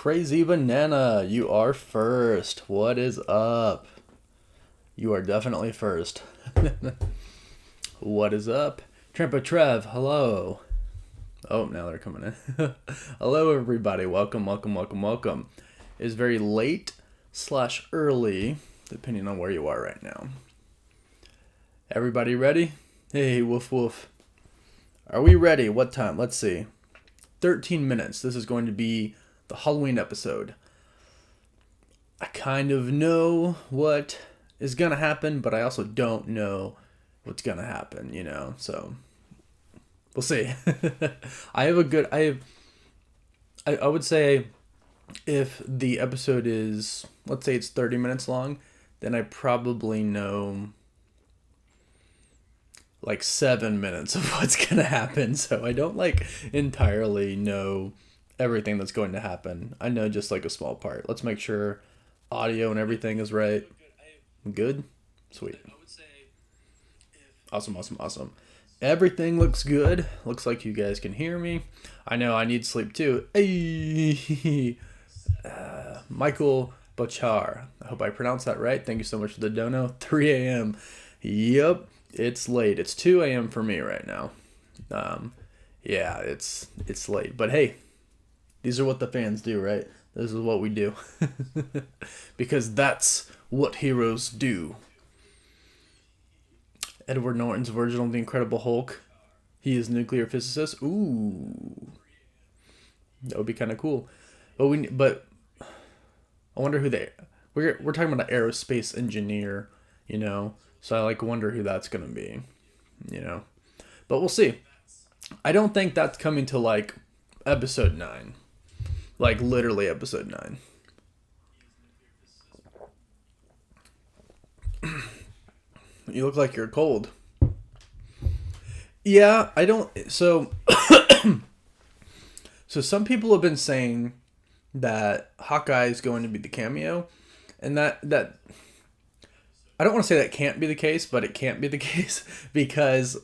Crazy Banana, you are first. What is up? You are definitely first. What is up? Trampa Trev, hello. Oh, now they're coming in. Hello, everybody. Welcome, welcome, welcome, welcome. It's very late / early, depending on where you are right now. Everybody ready? Hey, woof woof. Are we ready? What time? Let's see. 13 minutes. This is going to be the Halloween episode. I kind of know what is going to happen, but I also don't know what's going to happen, so we'll see. I would say if the episode is, let's say it's 30 minutes long, then I probably know like 7 minutes of what's going to happen. So I don't entirely know everything that's going to happen. I know just a small part. Let's make sure audio and everything is right. Good? Sweet. Awesome. Everything looks good. Looks like you guys can hear me. I know I need sleep too. Hey! Michael Bochar. I hope I pronounced that right. Thank you so much for the dono. 3 a.m. Yep, it's late. It's 2 a.m. for me right now. Yeah, it's late. But hey, these are what the fans do, right? This is what we do. Because that's what heroes do. Edward Norton's version of the Incredible Hulk. He is nuclear physicist. Ooh. That would be kind of cool. But I wonder who we're talking about an aerospace engineer, So I wonder who that's going to be, But we'll see. I don't think that's coming to episode 9. Literally episode 9. You look like you're cold. Yeah, I don't. So, so some people have been saying that Hawkeye is going to be the cameo, and that I don't want to say that can't be the case, but it can't be the case because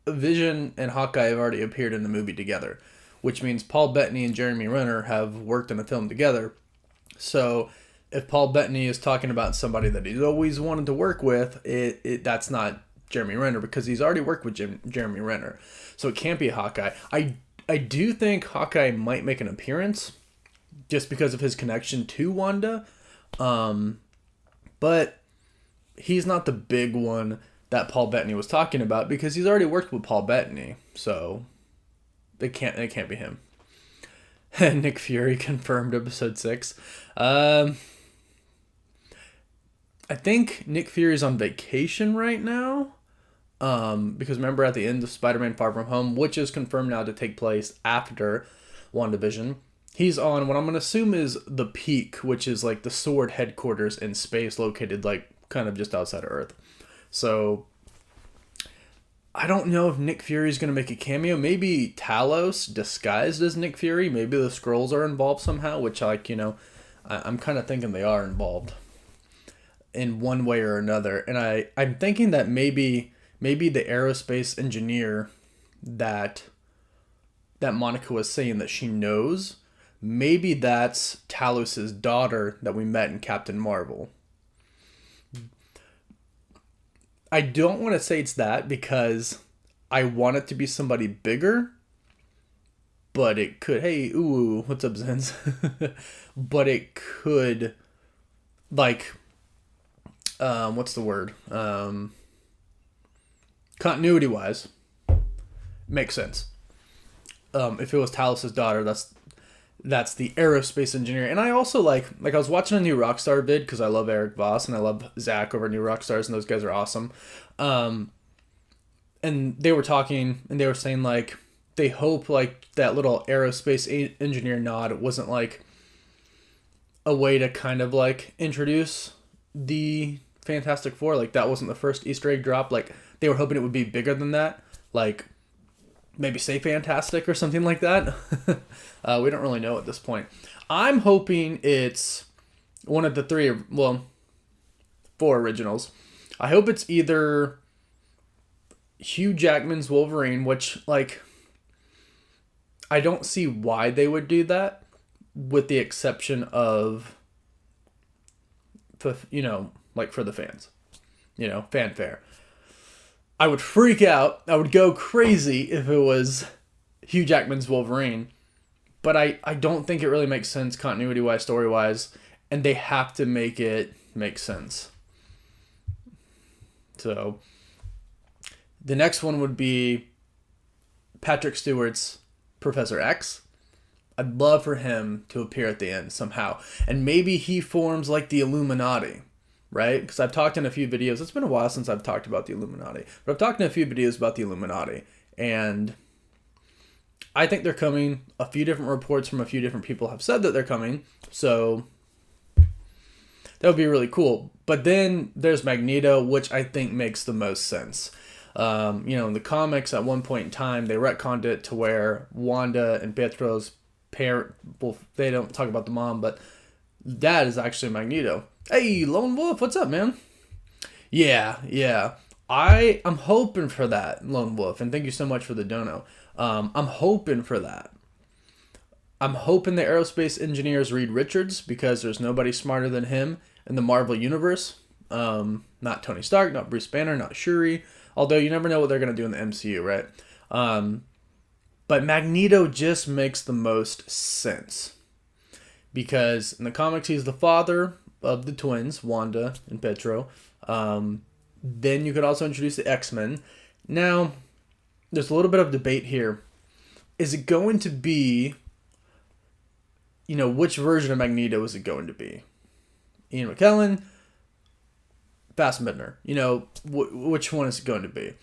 Vision and Hawkeye have already appeared in the movie together, which means Paul Bettany and Jeremy Renner have worked in a film together. So if Paul Bettany is talking about somebody that he's always wanted to work with, that's not Jeremy Renner because he's already worked with Jeremy Renner. So it can't be Hawkeye. I do think Hawkeye might make an appearance just because of his connection to Wanda. But he's not the big one that Paul Bettany was talking about because he's already worked with Paul Bettany. So it can't be him. Nick Fury confirmed episode 6. I think Nick Fury's on vacation right now. Because remember at the end of Spider-Man Far From Home, which is confirmed now to take place after WandaVision, he's on what I'm going to assume is the Peak, which is the Sword headquarters in space located kind of just outside of Earth. So I don't know if Nick Fury's going to make a cameo. Maybe Talos disguised as Nick Fury. Maybe the Skrulls are involved somehow, which I'm kind of thinking they are involved in one way or another. And I'm thinking that maybe the aerospace engineer that Monica was saying that she knows, maybe that's Talos' daughter that we met in Captain Marvel. I don't want to say it's that because I want it to be somebody bigger, but it could, hey, ooh, what's up, Zens? But it could, what's the word? Continuity-wise, makes sense. If it was Talos' daughter, that's the aerospace engineer. And I also I was watching a New Rockstar vid because I love Eric Voss and I love Zach over at New Rockstars and those guys are awesome. And they were talking and they were saying they hope that little aerospace engineer nod wasn't a way to kind of introduce the Fantastic Four. That wasn't the first Easter egg drop. They were hoping it would be bigger than that. Maybe say Fantastic or something like that. We don't really know at this point. I'm hoping it's one of the 4 originals. I hope it's either Hugh Jackman's Wolverine, which I don't see why they would do that, with the exception of, you know, like for the fans, you know, fanfare. I would freak out. I would go crazy if it was Hugh Jackman's Wolverine. But I don't think it really makes sense continuity-wise, story-wise. And they have to make it make sense. So, the next one would be Patrick Stewart's Professor X. I'd love for him to appear at the end somehow. And maybe he forms like the Illuminati, right? Because I've talked in a few videos. It's been a while since I've talked about the Illuminati. But I've talked in a few videos about the Illuminati. And I think they're coming. A few different reports from a few different people have said that they're coming. So that would be really cool. But then there's Magneto, which I think makes the most sense. You know, in the comics, at one point in time, they retconned it to where Wanda and Pietro's parent, well, they don't talk about the mom, but dad is actually Magneto. Hey, Lone Wolf, what's up, man? Yeah. I'm hoping for that, Lone Wolf, and thank you so much for the dono. I'm hoping for that. I'm hoping the aerospace engineers Reed Richards, because there's nobody smarter than him in the Marvel Universe. Not Tony Stark, not Bruce Banner, not Shuri. Although you never know what they're going to do in the MCU, right? But Magneto just makes the most sense. Because in the comics, he's the father of the twins, Wanda and Pietro. Then you could also introduce the X-Men. Now, there's a little bit of debate here. Is it going to be, you know, which version of Magneto is it going to be? Ian McKellen, Fassbender. You know, which one is it going to be?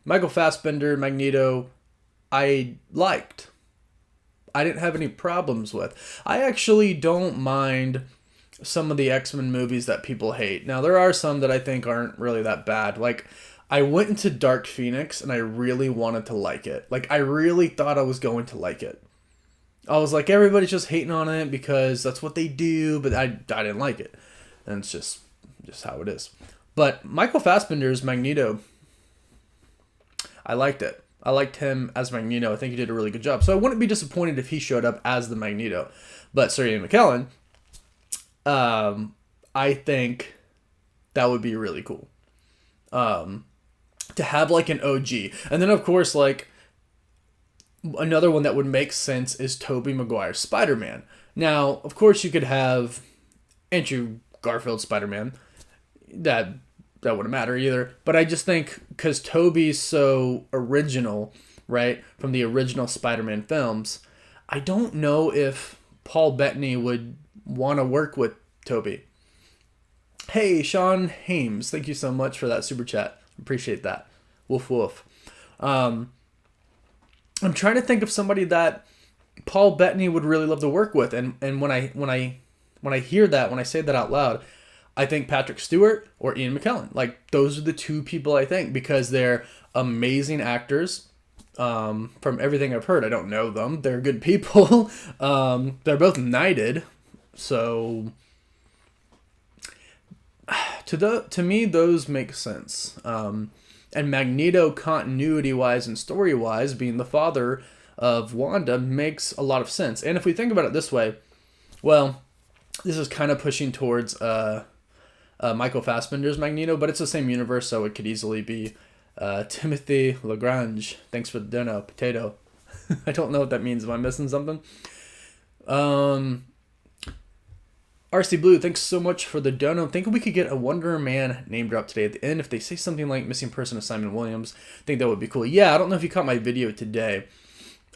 Michael Fassbender, Magneto, I liked. I didn't have any problems with. I actually don't mind some of the X-Men movies that people hate. Now, there are some that I think aren't really that bad. Like, I went into Dark Phoenix and I really wanted to like it. Like, I really thought I was going to like it. I was like, everybody's just hating on it because that's what they do, but I didn't like it. And it's just how it is. But Michael Fassbender's Magneto, I liked it. I liked him as Magneto. I think he did a really good job. So I wouldn't be disappointed if he showed up as the Magneto. But Sir Ian McKellen, I think that would be really cool. To have like an OG. And then of course, like, another one that would make sense is Toby Mcguire's Spider-Man. Now, of course, you could have Andrew Garfield's Spider-Man. That wouldn't matter either. But I just think because Toby's so original, right, from the original Spider-Man films, I don't know if Paul Bettany would want to work with Toby. Hey, Sean Hames, thank you so much for that super chat. Appreciate that. Woof woof. I'm trying to think of somebody that Paul Bettany would really love to work with, and when I hear that, when I say that out loud, I think Patrick Stewart or Ian McKellen. Like, those are the two people I think, because they're amazing actors. From everything I've heard, I don't know them. They're good people. They're both knighted, so to me those make sense. And Magneto, continuity-wise and story-wise, being the father of Wanda, makes a lot of sense. And if we think about it this way, well, this is kind of pushing towards Michael Fassbender's Magneto, but it's the same universe, so it could easily be Timothy Lagrange. Thanks for the dono, potato. I don't know what that means. Am I missing something? RC Blue, thanks so much for the dono. Think we could get a Wonder Man name drop today at the end. If they say something like missing person of Simon Williams, I think that would be cool. Yeah, I don't know if you caught my video today.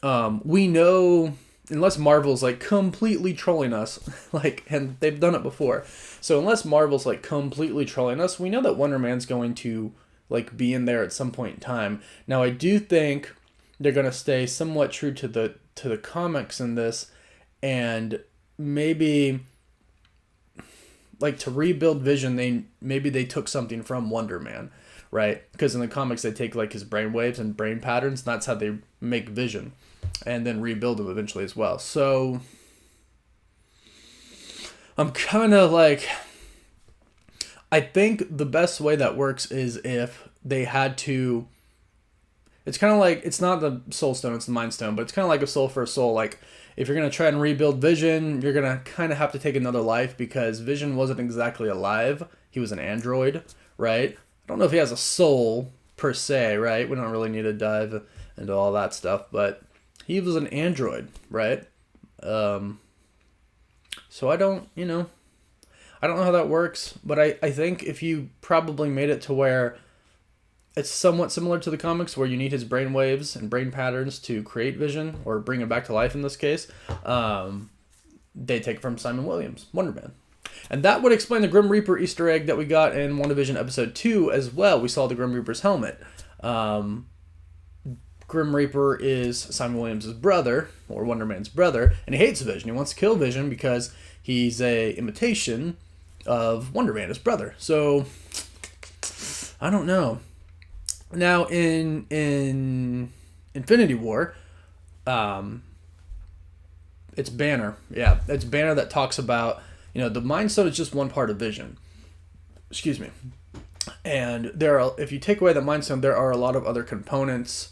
We know, unless Marvel's like completely trolling us, like, and they've done it before. So unless Marvel's like completely trolling us, we know that Wonder Man's going to like be in there at some point in time. Now, I do think they're going to stay somewhat true to the comics in this, and maybe like to rebuild Vision, maybe they took something from Wonder Man, right? Because in the comics they take like his brain waves and brain patterns, and that's how they make Vision, and then rebuild him eventually as well. So I'm kind of like, I think the best way that works is if they had to It's kind of like, it's not the soul stone, it's the mind stone, but it's kind of like a soul for a soul. Like, if you're going to try and rebuild Vision, you're going to kind of have to take another life, because Vision wasn't exactly alive. He was an android, right? I don't know if he has a soul per se, right? We don't really need to dive into all that stuff, but he was an android, right? So I don't know how that works, but I think if you probably made it to where it's somewhat similar to the comics, where you need his brain waves and brain patterns to create Vision, or bring him back to life in this case, they take it from Simon Williams, Wonder Man. And that would explain the Grim Reaper Easter egg that we got in WandaVision episode 2 as well. We saw the Grim Reaper's helmet. Grim Reaper is Simon Williams' brother, or Wonder Man's brother, and he hates Vision. He wants to kill Vision because he's a imitation of Wonder Man, his brother. So, I don't know. Now, in Infinity War, it's Banner. Yeah, it's Banner that talks about, the Mind Stone is just one part of Vision. Excuse me. And if you take away the Mind Stone, there are a lot of other components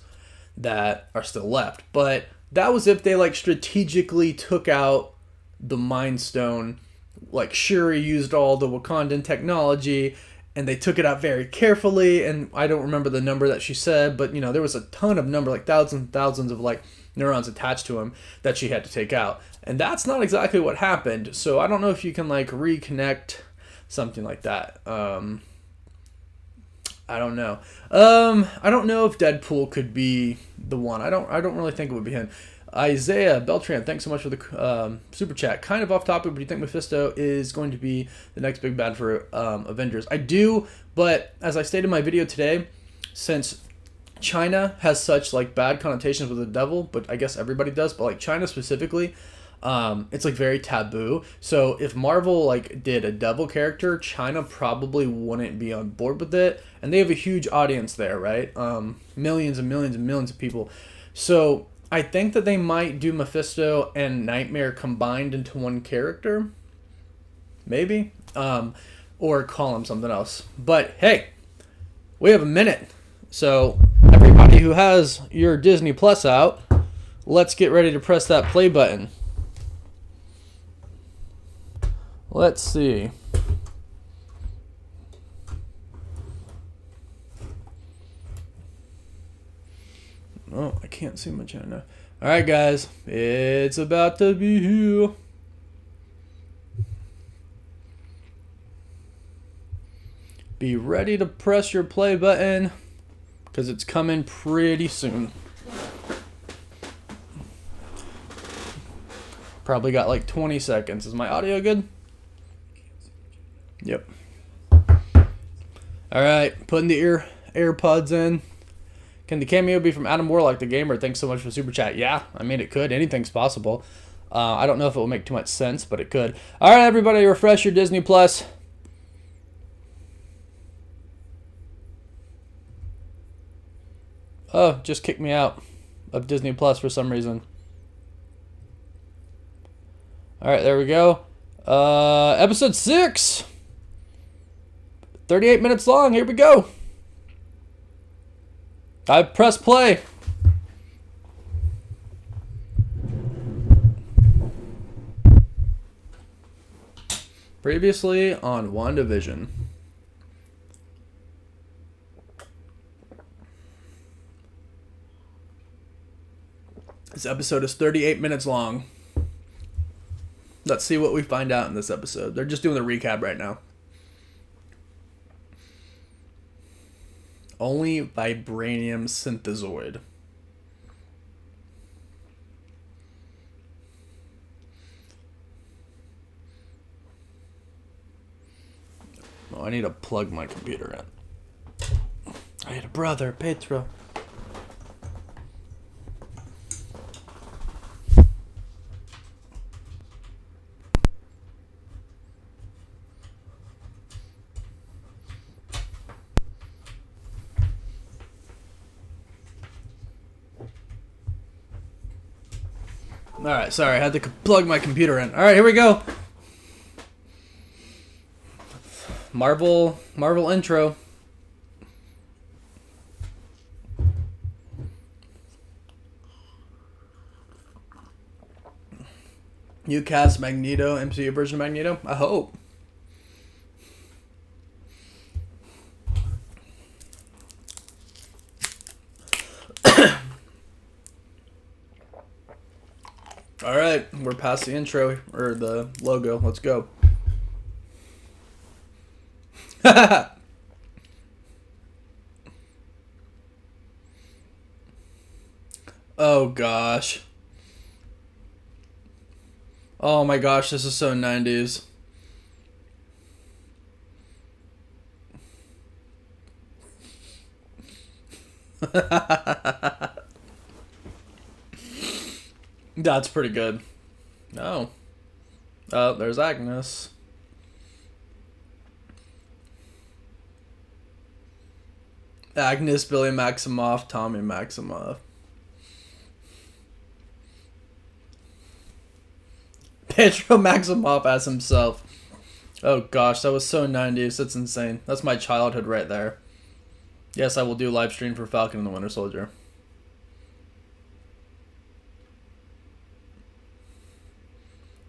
that are still left. But that was if they strategically took out the Mind Stone. Like, Shuri used all the Wakandan technology, and they took it out very carefully, and I don't remember the number that she said, but, there was a ton of number, thousands and thousands of, neurons attached to him that she had to take out. And that's not exactly what happened, so I don't know if you can, reconnect something like that. I don't know. I don't know if Deadpool could be the one. I don't really think it would be him. Isaiah Beltran, thanks so much for the super chat. Kind of off topic, but do you think Mephisto is going to be the next big bad for Avengers? I do, but as I stated in my video today, since China has such bad connotations with the devil, but I guess everybody does, but China specifically, it's very taboo. So if Marvel did a devil character, China probably wouldn't be on board with it, and they have a huge audience there, right? Millions and millions and millions of people. So I think that they might do Mephisto and Nightmare combined into one character. Maybe. Or call him something else. But hey, we have a minute. So everybody who has your Disney Plus out, let's get ready to press that play button. Let's see. Oh, I can't see much right now. Alright, guys. It's about to be here. Be ready to press your play button, because it's coming pretty soon. Probably got 20 seconds. Is my audio good? Yep. Alright, putting the AirPods in. Can the cameo be from Adam Warlock, the gamer? Thanks so much for super chat. Yeah, I mean, it could. Anything's possible. I don't know if it will make too much sense, but it could. All right, everybody, refresh your Disney Plus. Oh, just kicked me out of Disney Plus for some reason. All right, there we go. Episode 6. 38 minutes long. Here we go. I press play. Previously on WandaVision. This episode is 38 minutes long. Let's see what we find out in this episode. They're just doing the recap right now. Only vibranium synthezoid. Oh, I need to plug my computer in. I had a brother, Pedro. Alright, sorry, I had to plug my computer in. Alright, here we go. Marvel intro. You cast Magneto, MCU version of Magneto? I hope. Alright, we're past the intro, or the logo. Let's go. Oh gosh. Oh my gosh, this is so 90s. That's pretty good. Oh. Oh, there's Agnes. Agnes, Billy Maximoff, Tommy Maximoff. Pedro Maximoff as himself. Oh gosh, that was so 90s. That's insane. That's my childhood right there. Yes, I will do live stream for Falcon and the Winter Soldier.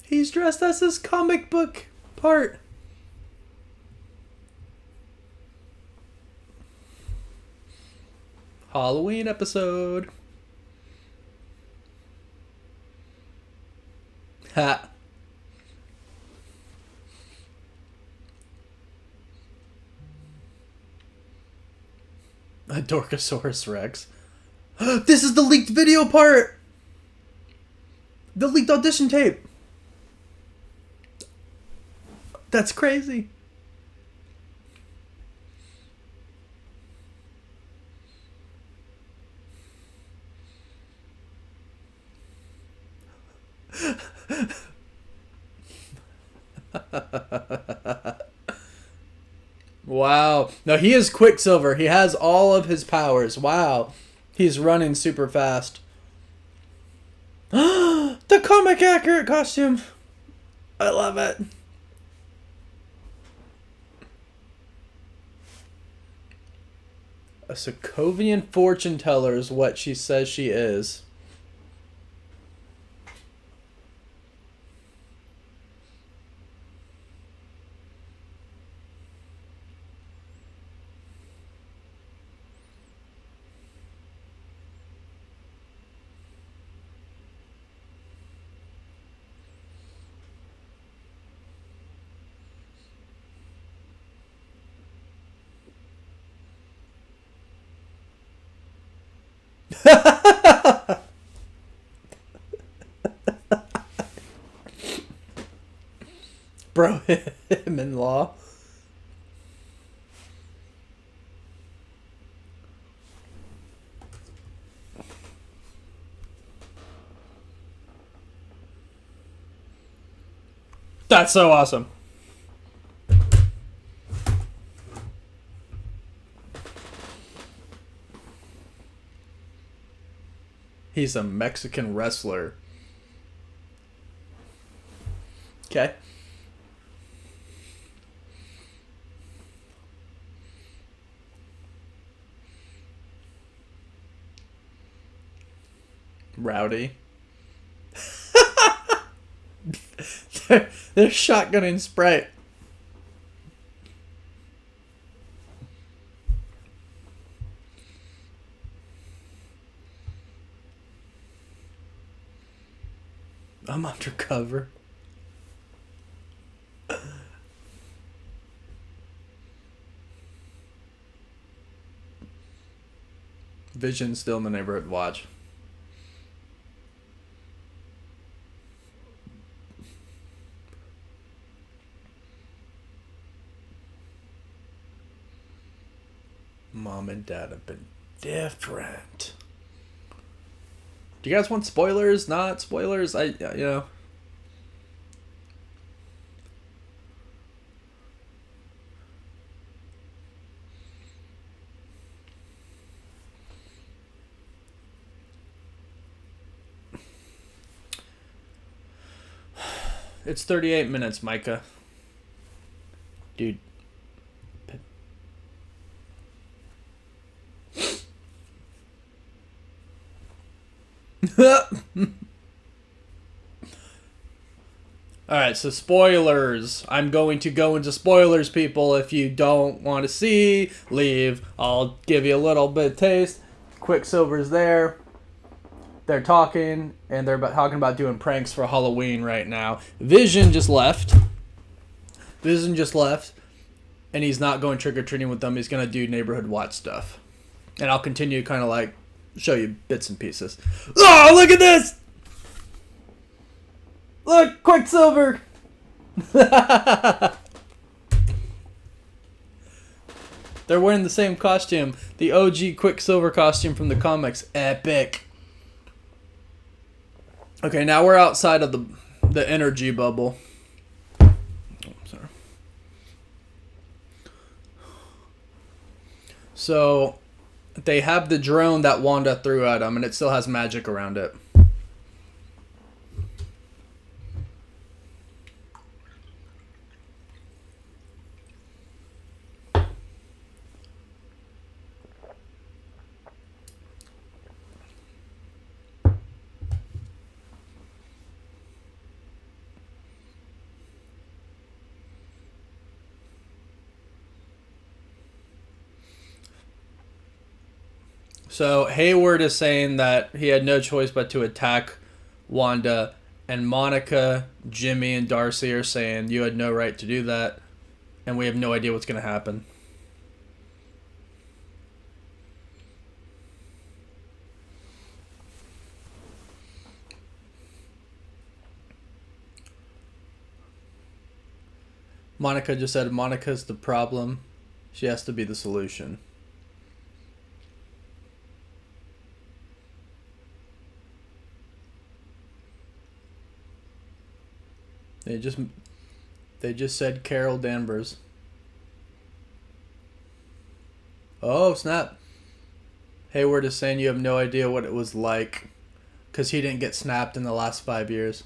He's dressed as his comic book part. Halloween episode. Ha. A Dorkosaurus Rex. This is the leaked video part! The leaked audition tape! That's crazy. Wow. No, he is Quicksilver. He has all of his powers. Wow. He's running super fast. The comic accurate costume. I love it. A Sokovian fortune teller is what she says she is. Bro, him in law. That's so awesome. He's a Mexican wrestler. Okay. Rowdy. They're shotgunning Sprite. I'm undercover. Vision still in the neighborhood watch. Mom and Dad have been different. Do you guys want spoilers? Not spoilers? You know. It's 38 minutes, Micah. Dude. Alright, so spoilers. I'm going to go into spoilers, people. If you don't want to see, leave. I'll give you a little bit of taste. Quicksilver's there. They're talking, and they're talking about doing pranks for Halloween right now. Vision just left. And he's not going trick-or-treating with them. He's going to do neighborhood watch stuff. And I'll continue to kind of like show you bits and pieces. Oh, look at this! Look, Quicksilver! They're wearing the same costume. The OG Quicksilver costume from the comics. Epic. Okay, now we're outside of the energy bubble. Oh, sorry. So, they have the drone that Wanda threw at them, and it still has magic around it. So Hayward is saying that he had no choice but to attack Wanda, and Monica, Jimmy, and Darcy are saying you had no right to do that, and we have no idea what's going to happen. Monica just said Monica's the problem. She has to be the solution. They just said Carol Danvers. Oh, snap. Hayward is saying you have no idea what it was like because he didn't get snapped in the last 5 years.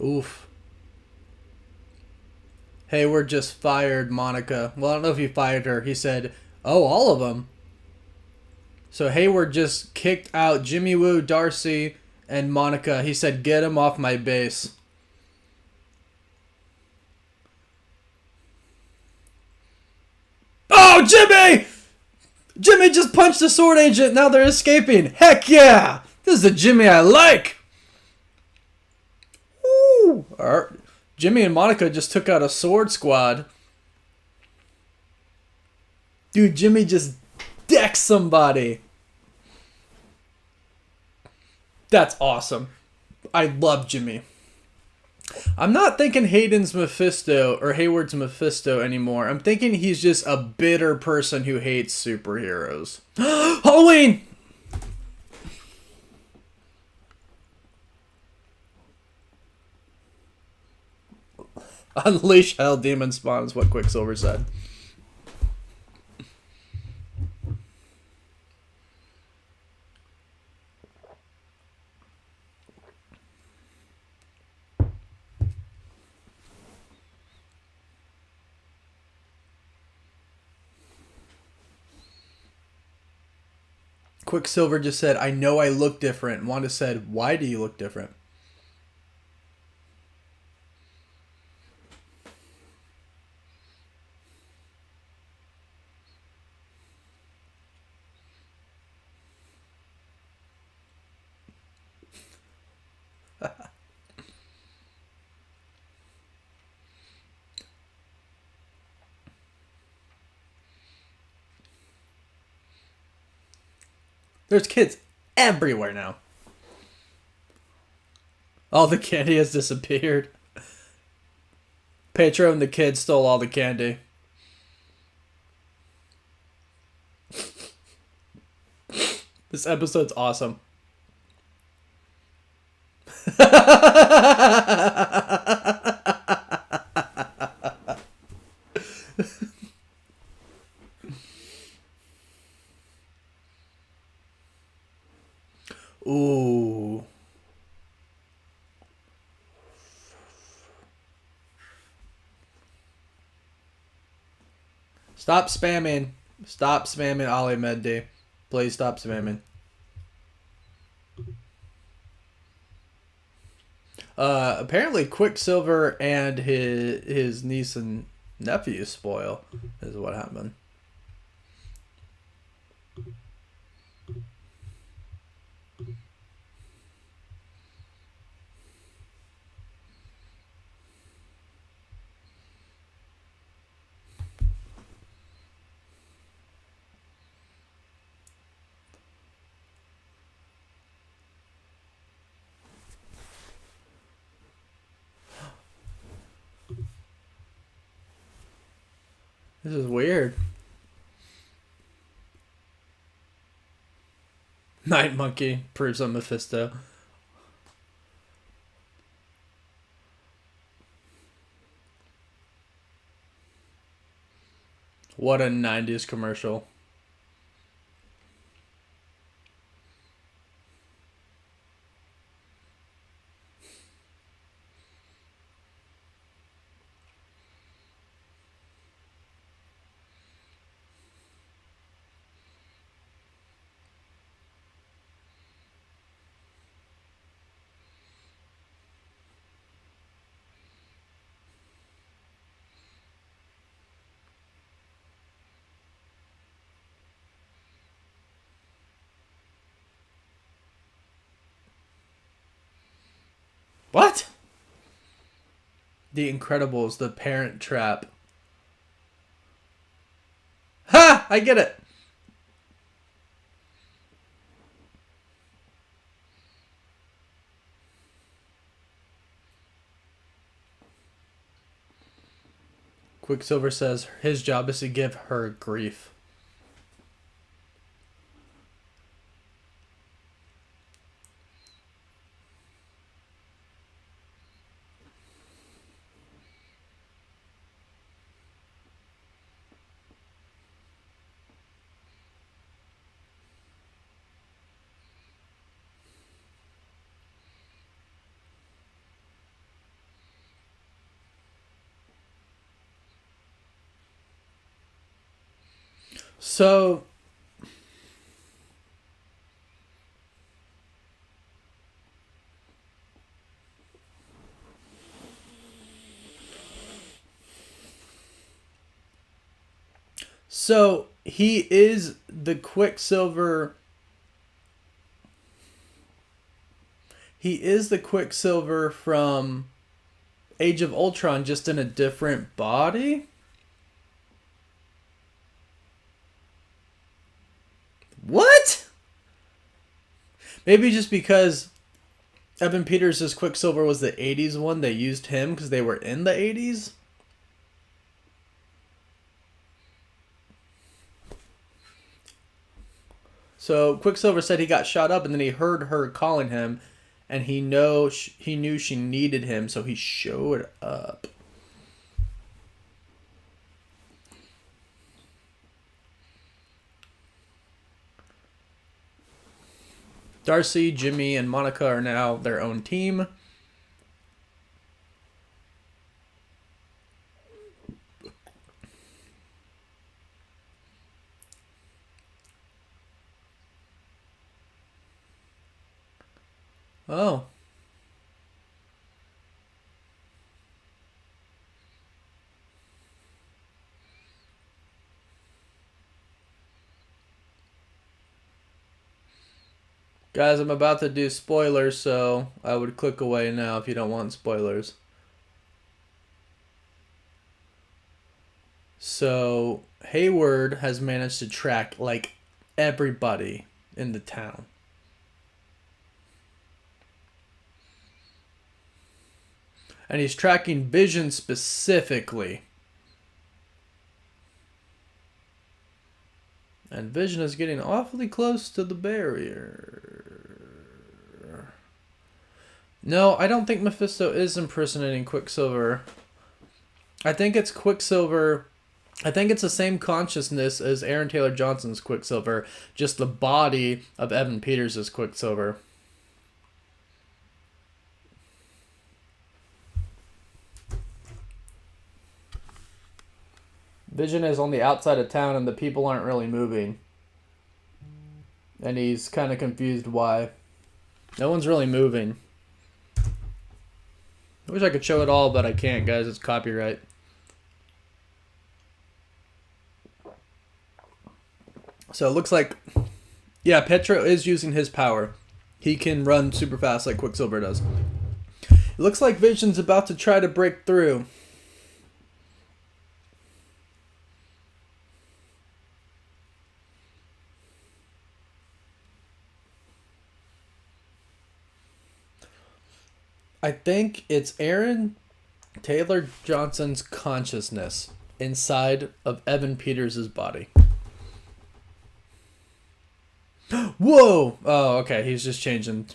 Oof. Hayward just fired Monica. Well, I don't know if he fired her. He said, oh, all of them. So Hayward just kicked out Jimmy Woo, Darcy, and Monica. He said, get him off my base. Oh, Jimmy! Jimmy just punched the sword agent. Now they're escaping. Heck yeah! This is the Jimmy I like. Woo! All right. Jimmy and Monica just took out a sword squad. Dude, Jimmy just decked somebody. That's awesome. I love Jimmy. I'm not thinking Hayden's Mephisto or Hayward's Mephisto anymore. I'm thinking he's just a bitter person who hates superheroes. Halloween! Unleash hell, demon spawn is what Quicksilver said. Quicksilver just said, I know I look different. Wanda said, why do you look different? There's kids everywhere now. All the candy has disappeared. Pedro and the kids stole all the candy. This episode's awesome. Ooh. Stop spamming. Stop spamming Ali Meddi. Please stop spamming. Apparently Quicksilver and his niece and nephew spoil is what happened. This is weird. Night Monkey proves on Mephisto. What a 90s commercial. What? The Incredibles, the Parent Trap. Ha! I get it. Quicksilver says his job is to give her grief. So he is the Quicksilver. He is the Quicksilver from Age of Ultron, just in a different body. What? Maybe just because Evan Peters' Quicksilver was the 80s one, they used him because they were in the 80s? So Quicksilver said he got shot up and then he heard her calling him and he knew she needed him, so he showed up. Darcy, Jimmy, and Monica are now their own team. Oh. Guys, I'm about to do spoilers, so I would click away now if you don't want spoilers. So, Hayward has managed to track, like, everybody in the town. And he's tracking Vision specifically. And Vision is getting awfully close to the barrier. No, I don't think Mephisto is impersonating Quicksilver. I think it's Quicksilver. I think it's the same consciousness as Aaron Taylor Johnson's Quicksilver, just the body of Evan Peters' Quicksilver. Vision is on the outside of town and the people aren't really moving. And he's kind of confused why. No one's really moving. I wish I could show it all, but I can't, guys. It's copyright. So it looks like, yeah, Petro is using his power. He can run super fast like Quicksilver does. It looks like Vision's about to try to break through. I think it's Aaron Taylor Johnson's consciousness inside of Evan Peters' body. Whoa! Oh, okay. He's just changing.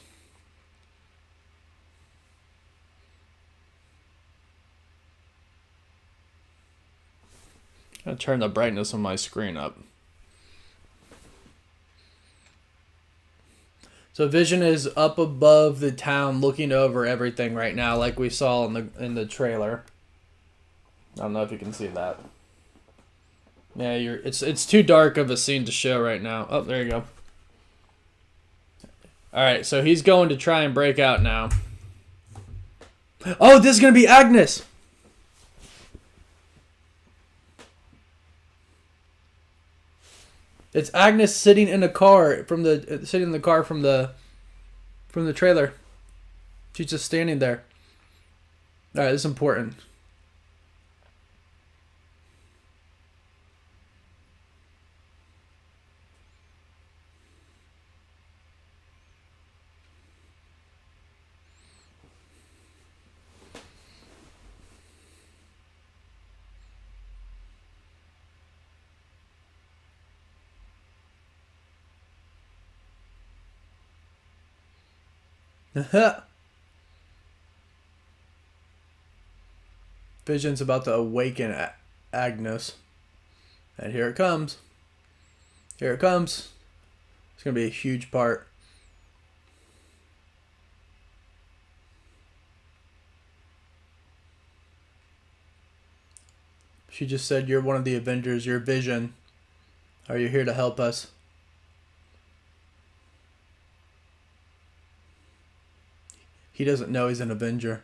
I'm gonna turn the brightness on my screen up. So Vision is up above the town, looking over everything right now, like we saw in the trailer. I don't know if you can see that. Yeah, it's too dark of a scene to show right now. Oh, there you go. All right, so he's going to try and break out now. Oh, this is gonna be Agnes. It's Agnes sitting in a car from the trailer. She's just standing there. All right, this is important. Vision's about to awaken Agnes. And here it comes. Here it comes. It's going to be a huge part. She just said, "You're one of the Avengers. You're Vision. Are you here to help us?" He doesn't know he's an Avenger.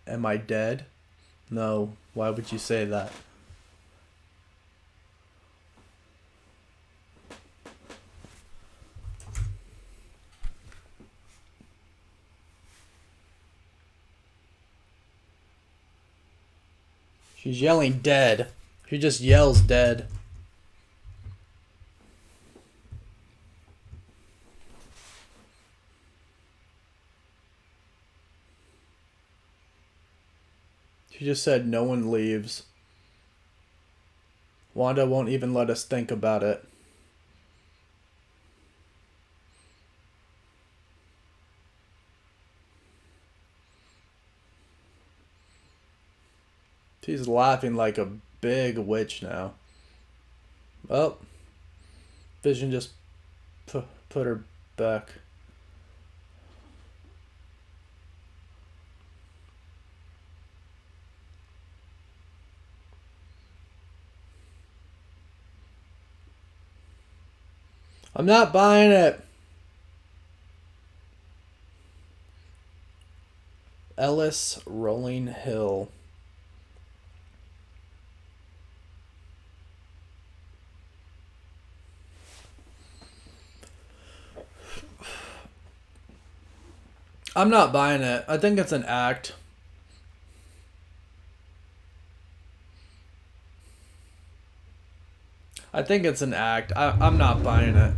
Am I dead? No. Why would you say that? She's yelling dead. She just yells dead. She just said no one leaves. Wanda won't even let us think about it. She's laughing like a big witch now. Oh. Vision just put her back. I'm not buying it. Ellis Rolling Hill. I'm not buying it. I think it's an act. I think it's an act. I'm not buying it.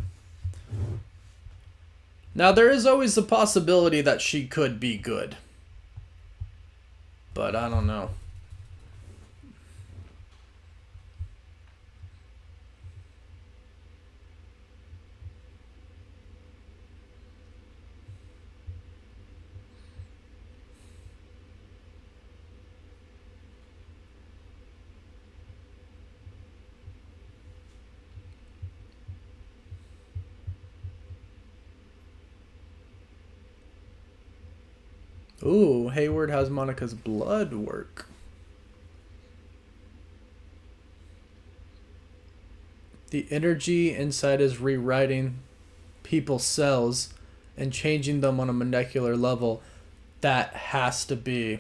Now, there is always the possibility that she could be good. But I don't know. Ooh, Hayward has Monica's blood work. The energy inside is rewriting people's cells and changing them on a molecular level. That has to be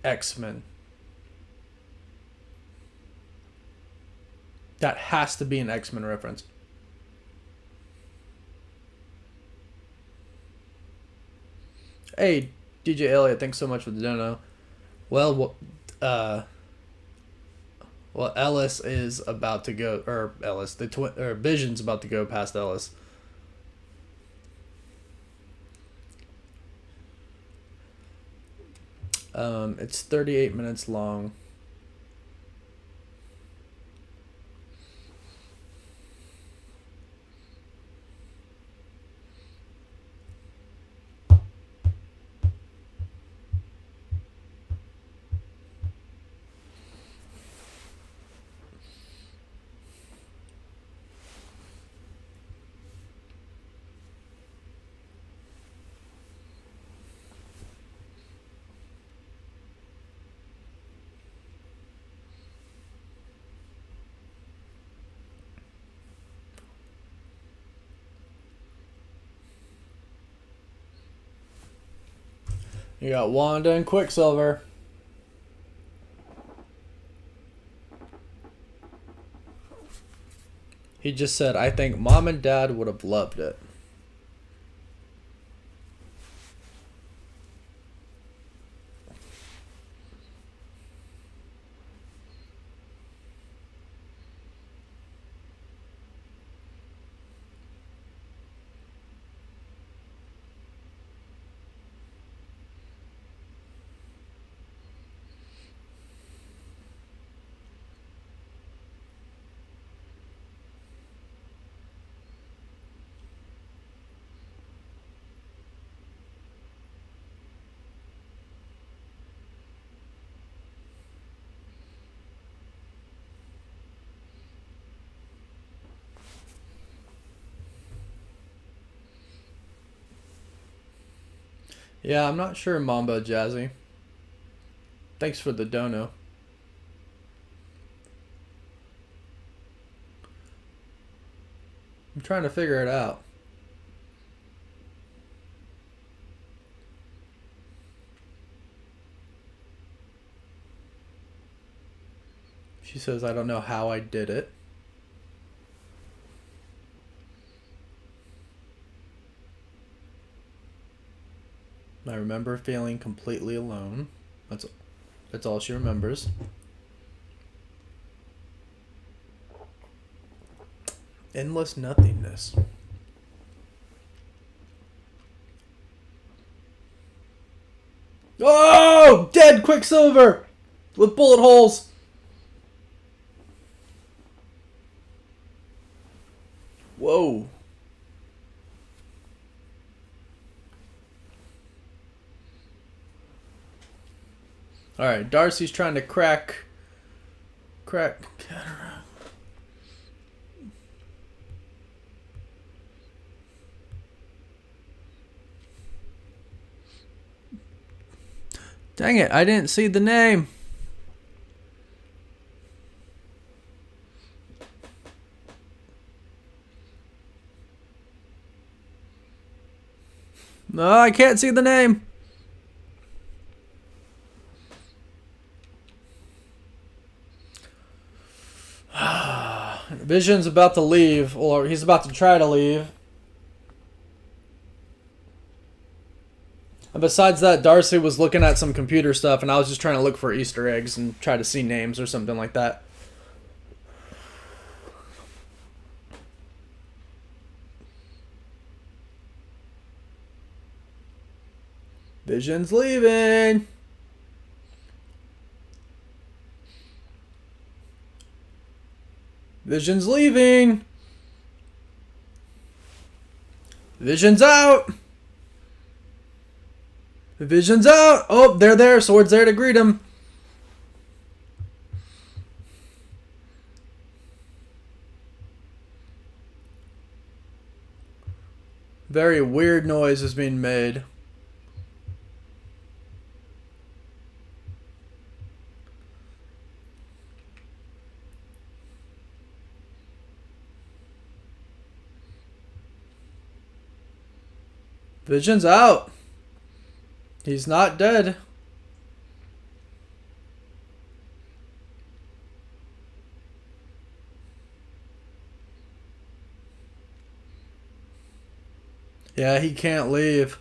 X-Men. That has to be an X-Men reference. Hey, DJ Elliott, thanks so much for the dono. Well, Ellis is about to go, or Ellis, Vision's about to go past Ellis. It's 38 minutes long. You got Wanda and Quicksilver. He just said, I think Mom and Dad would have loved it. Yeah, I'm not sure, Mambo Jazzy. Thanks for the dono. I'm trying to figure it out. She says, I don't know how I did it. I remember feeling completely alone. That's all she remembers. Endless nothingness. Oh! Dead Quicksilver! With bullet holes! Whoa. Alright, Darcy's trying to crack cataract. Dang it, I didn't see the name. No, I can't see the name. Vision's about to leave, or he's about to try to leave. And besides that, Darcy was looking at some computer stuff, and I was just trying to look for Easter eggs and try to see names or something like that. Vision's leaving. Vision's leaving. Vision's out. Vision's out. Oh, they're there. Sword's there to greet him. Very weird noise is being made. Vision's out. He's not dead. Yeah, he can't leave.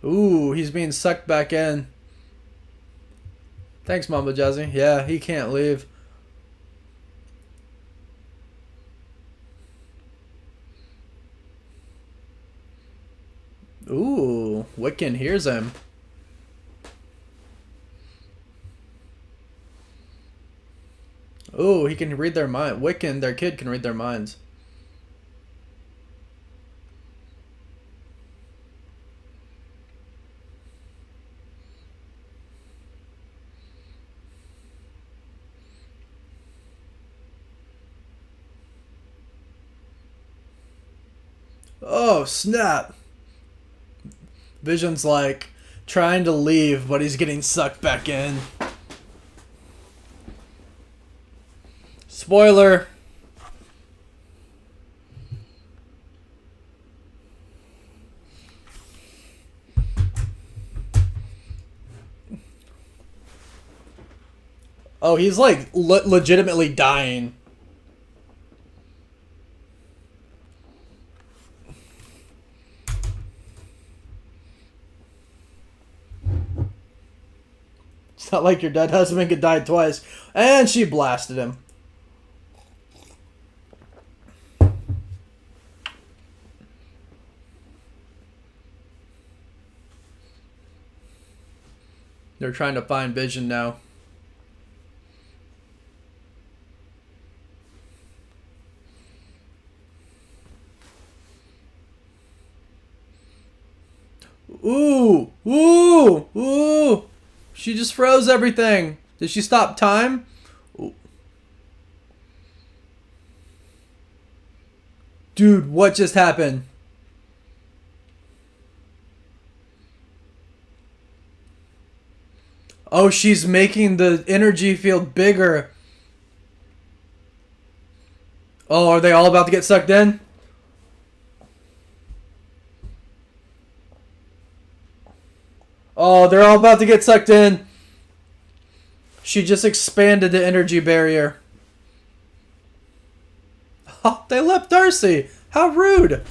Ooh, he's being sucked back in. Thanks, Mama Jazzy. Yeah, he can't leave. Ooh, Wiccan hears him. Ooh, he can read their mind. Wiccan, their kid, can read their minds. Oh, snap. Vision's like trying to leave, but he's getting sucked back in. Spoiler. Oh, he's like legitimately dying. It's not like your dead husband could die twice. And she blasted him. They're trying to find Vision now. Ooh! Ooh! Ooh! She just froze everything. Did she stop time? Ooh. Dude, what just happened? Oh, she's making the energy field bigger. Oh, are they all about to get sucked in? Oh, they're all about to get sucked in. She just expanded the energy barrier. Oh, they left Darcy. How rude.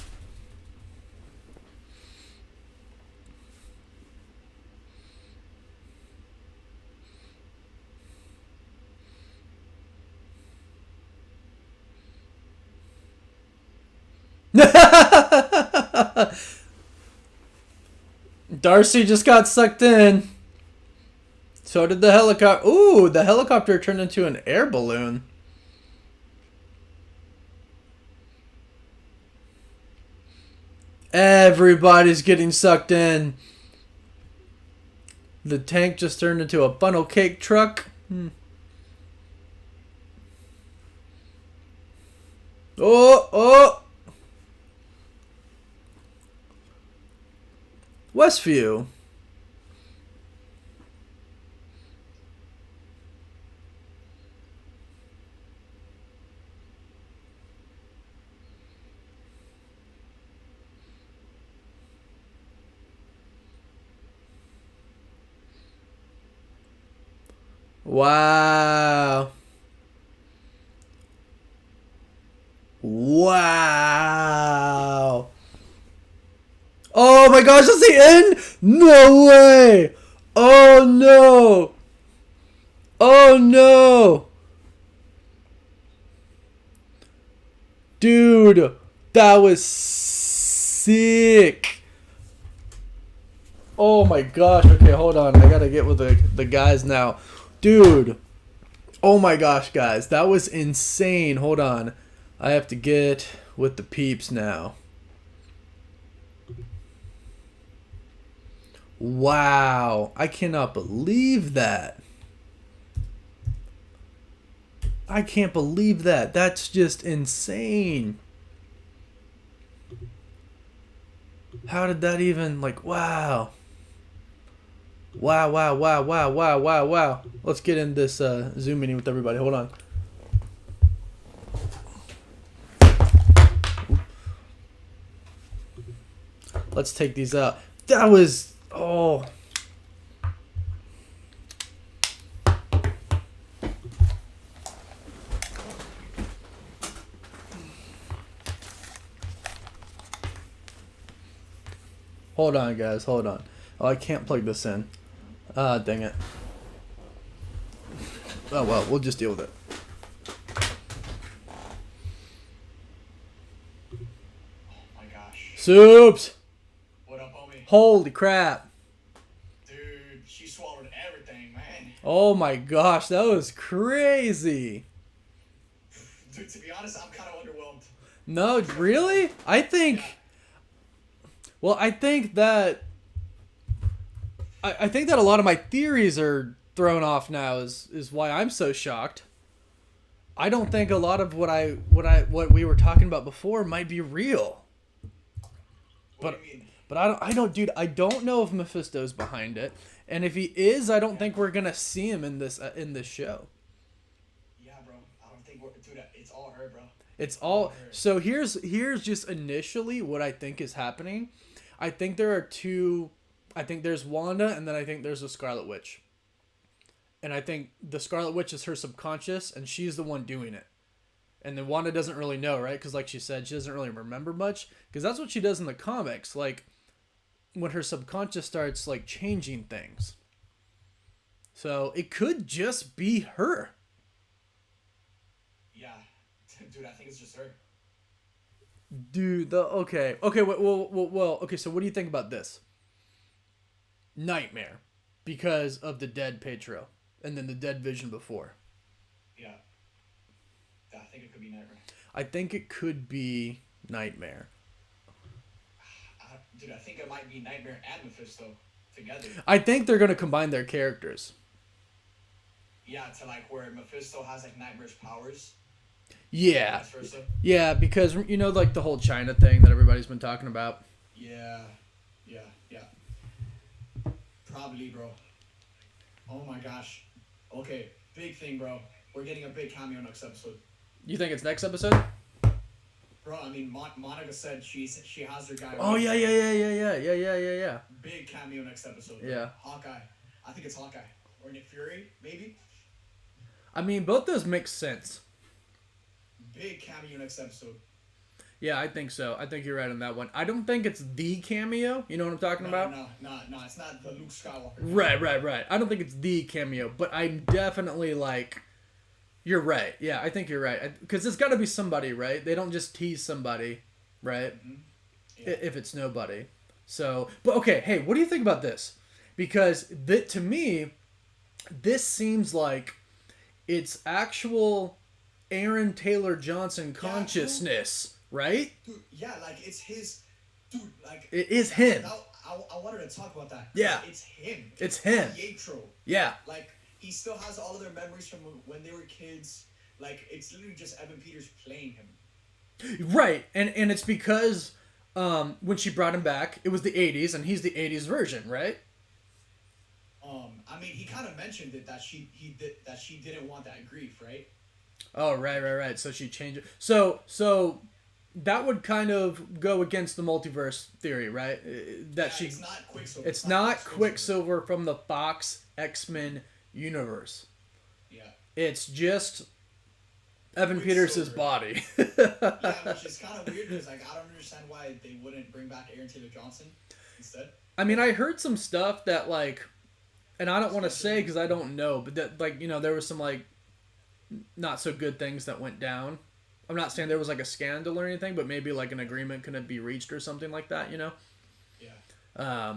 Darcy just got sucked in. So did the helicopter. Ooh, the helicopter turned into an air balloon. Everybody's getting sucked in. The tank just turned into a funnel cake truck. Oh, oh. Westview. Wow. Wow. Oh my gosh, that's the end? No way. Oh no. Oh no. Dude, that was sick. Oh my gosh. Okay, hold on. I gotta get with the guys now. Dude. Oh my gosh, guys. That was insane. Hold on. I have to get with the peeps now. Wow. I cannot believe that. I can't believe that. That's just insane. How did that even, like, wow. Wow, wow, wow, wow, wow, wow, wow. Let's get in this Zoom meeting with everybody. Hold on. Let's take these out. That was, oh. Hold on, guys. Hold on. Oh, I can't plug this in. Ah, dang it. Oh, well, we'll just deal with it. Oh my gosh. Soups! What up, homie? Holy crap. Dude, she swallowed everything, man. Oh my gosh, that was crazy. Dude, to be honest, I'm kind of underwhelmed. No, really? I think... Yeah. Well, I think that... I think that a lot of my theories are thrown off now is why I'm so shocked. I don't think a lot of what we were talking about before might be real. What do you mean? But I don't, dude. I don't know if Mephisto's behind it, and if he is, I don't think we're gonna see him in this show. Yeah, bro. I don't think dude, it's all her, bro. It's all. So here's just initially what I think is happening. I think there are two. I think there's Wanda, and then I think there's the Scarlet Witch. And I think the Scarlet Witch is her subconscious, and she's the one doing it. And then Wanda doesn't really know, right? Because like she said, she doesn't really remember much. Because that's what she does in the comics. Like, when her subconscious starts, like, changing things. So, it could just be her. Yeah. Dude, I think it's just her. Dude, okay. Okay, well, okay, so what do you think about this? Nightmare. Because of the dead Petro. And then the dead Vision before. Yeah. I think it could be Nightmare. I think it could be Nightmare. Dude, I think it might be Nightmare and Mephisto together. I think they're going to combine their characters. Yeah, to like where Mephisto has like Nightmare's powers. Yeah. Vice versa. Yeah, because, you know, like the whole China thing that everybody's been talking about. Yeah. Probably, bro. Oh my gosh. Okay, big thing, bro. We're getting a big cameo next episode. You think it's next episode? Bro, I mean, Monica said she has her guy. Oh, yeah. Big cameo next episode. Yeah. Hawkeye. I think it's Hawkeye. Or Nick Fury, maybe? I mean, both those make sense. Big cameo next episode. Yeah, I think so. I think you're right on that one. I don't think it's the cameo. You know what I'm talking about? No. It's not the Luke Skywalker. Right. I don't think it's the cameo, but I'm definitely like... You're right. Yeah, I think you're right. Because it's got to be somebody, right? They don't just tease somebody, right? Mm-hmm. Yeah. If it's nobody. So, but okay, hey, what do you think about this? Because to me, this seems like it's actual Aaron Taylor Johnson consciousness, right? Dude, yeah, like it's his... Dude, like... It is him. I wanted to talk about that. Yeah. It's him. It's him. Pietro. Yeah. Like... He still has all of their memories from when they were kids. Like, it's literally just Evan Peters playing him. Right. And it's because when she brought him back, it was the 80s, and he's the 80s version, right? I mean, he kind of mentioned it that she didn't want that grief, right? Oh, right. So she changed it. So that would kind of go against the multiverse theory, right? It's not Quicksilver. It's not Quicksilver from the Fox X-Men universe. Yeah. It's just Evan Peters' body. Yeah, which is kind of weird because like I don't understand why they wouldn't bring back Aaron Taylor Johnson instead. I mean, I heard some stuff that like, and I don't want to say because I don't know, but that like, you know, there was some like not so good things that went down. I'm not saying there was like a scandal or anything, but maybe like an agreement couldn't be reached or something like that, you know? Yeah.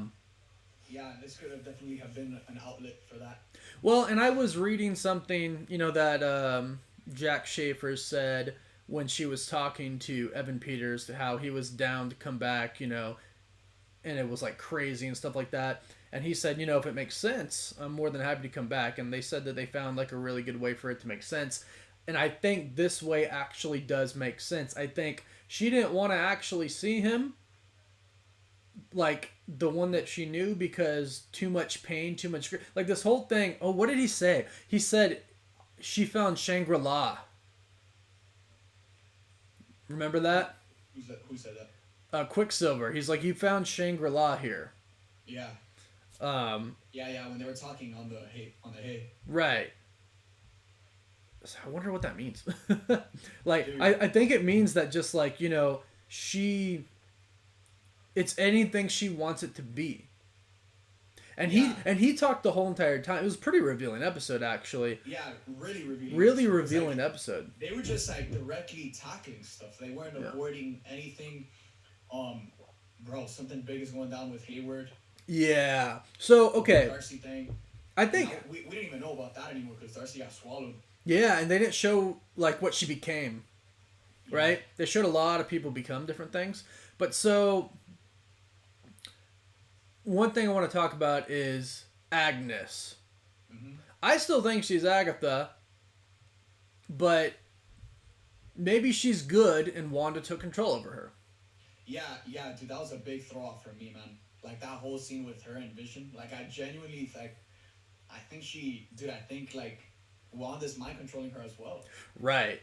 Yeah, this could have definitely have been an outlet for that. Well, and I was reading something, you know, that Jack Schaefer said when she was talking to Evan Peters, how he was down to come back, you know, and it was like crazy and stuff like that. And he said, you know, if it makes sense, I'm more than happy to come back. And they said that they found like a really good way for it to make sense. And I think this way actually does make sense. I think she didn't want to actually see him. like the one that she knew because too much pain, too much like this whole thing. Oh, what did he say? He said she found Shangri-La. Remember that? Who said that? Quicksilver. He's like, you found Shangri-La here. Yeah. Um, Yeah. When they were talking on the hay. right. So I wonder what that means. Like, Dude. I think it means that just like, you know, it's anything she wants it to be. And he talked the whole entire time. It was a pretty revealing episode, actually. Yeah, really revealing. Really revealing episode. They were just like directly tackling stuff. They weren't avoiding anything. Bro, something big is going down with Hayward. Yeah. So okay. The Darcy thing. I think we didn't even know about that anymore because Darcy got swallowed. Yeah, and they didn't show like what she became. Right? Yeah. They showed a lot of people become different things. But so one thing I want to talk about is Agnes. Mm-hmm. I still think she's Agatha, but maybe she's good and Wanda took control over her. Yeah, dude, that was a big throw off for me, man. Like that whole scene with her and Vision. Like I genuinely I think like Wanda's mind controlling her as well. Right.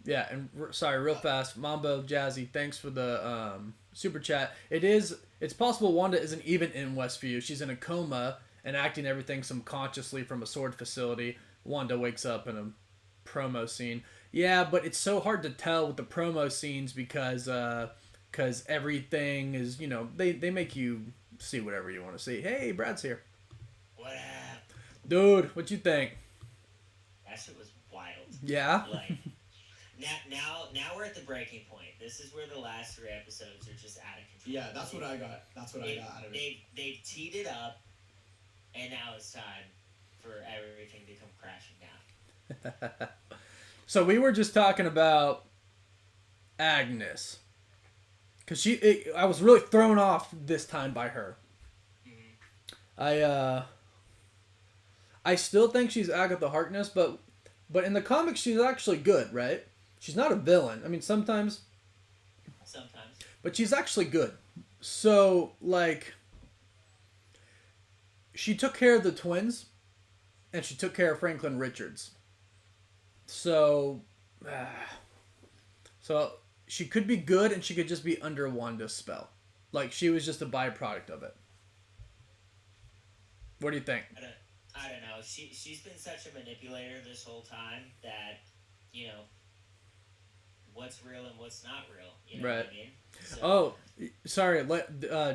Yeah, and sorry, real fast, Mambo Jazzy, thanks for the super chat. It's possible Wanda isn't even in Westview. She's in a coma and acting everything subconsciously from a sword facility. Wanda wakes up in a promo scene. Yeah, but it's so hard to tell with the promo scenes because everything is, you know, they make you see whatever you want to see. Hey, Brad's here. What up? Dude, what you think? That shit was wild. Yeah? Like, now we're at the breaking point. This is where the last 3 episodes are just out of control. Yeah, that's what I got. That's what I got out of it. They've teed it up, and now it's time for everything to come crashing down. So we were just talking about Agnes. Because I was really thrown off this time by her. Mm-hmm. I still think she's Agatha Harkness, but in the comics she's actually good, right? She's not a villain. I mean, sometimes. But she's actually good. So, like, she took care of the twins, and she took care of Franklin Richards. So she could be good, and she could just be under Wanda's spell. Like, she was just a byproduct of it. What do you think? I don't know. She's been such a manipulator this whole time that, you know, what's real and what's not real. You know what I mean? So, oh, sorry.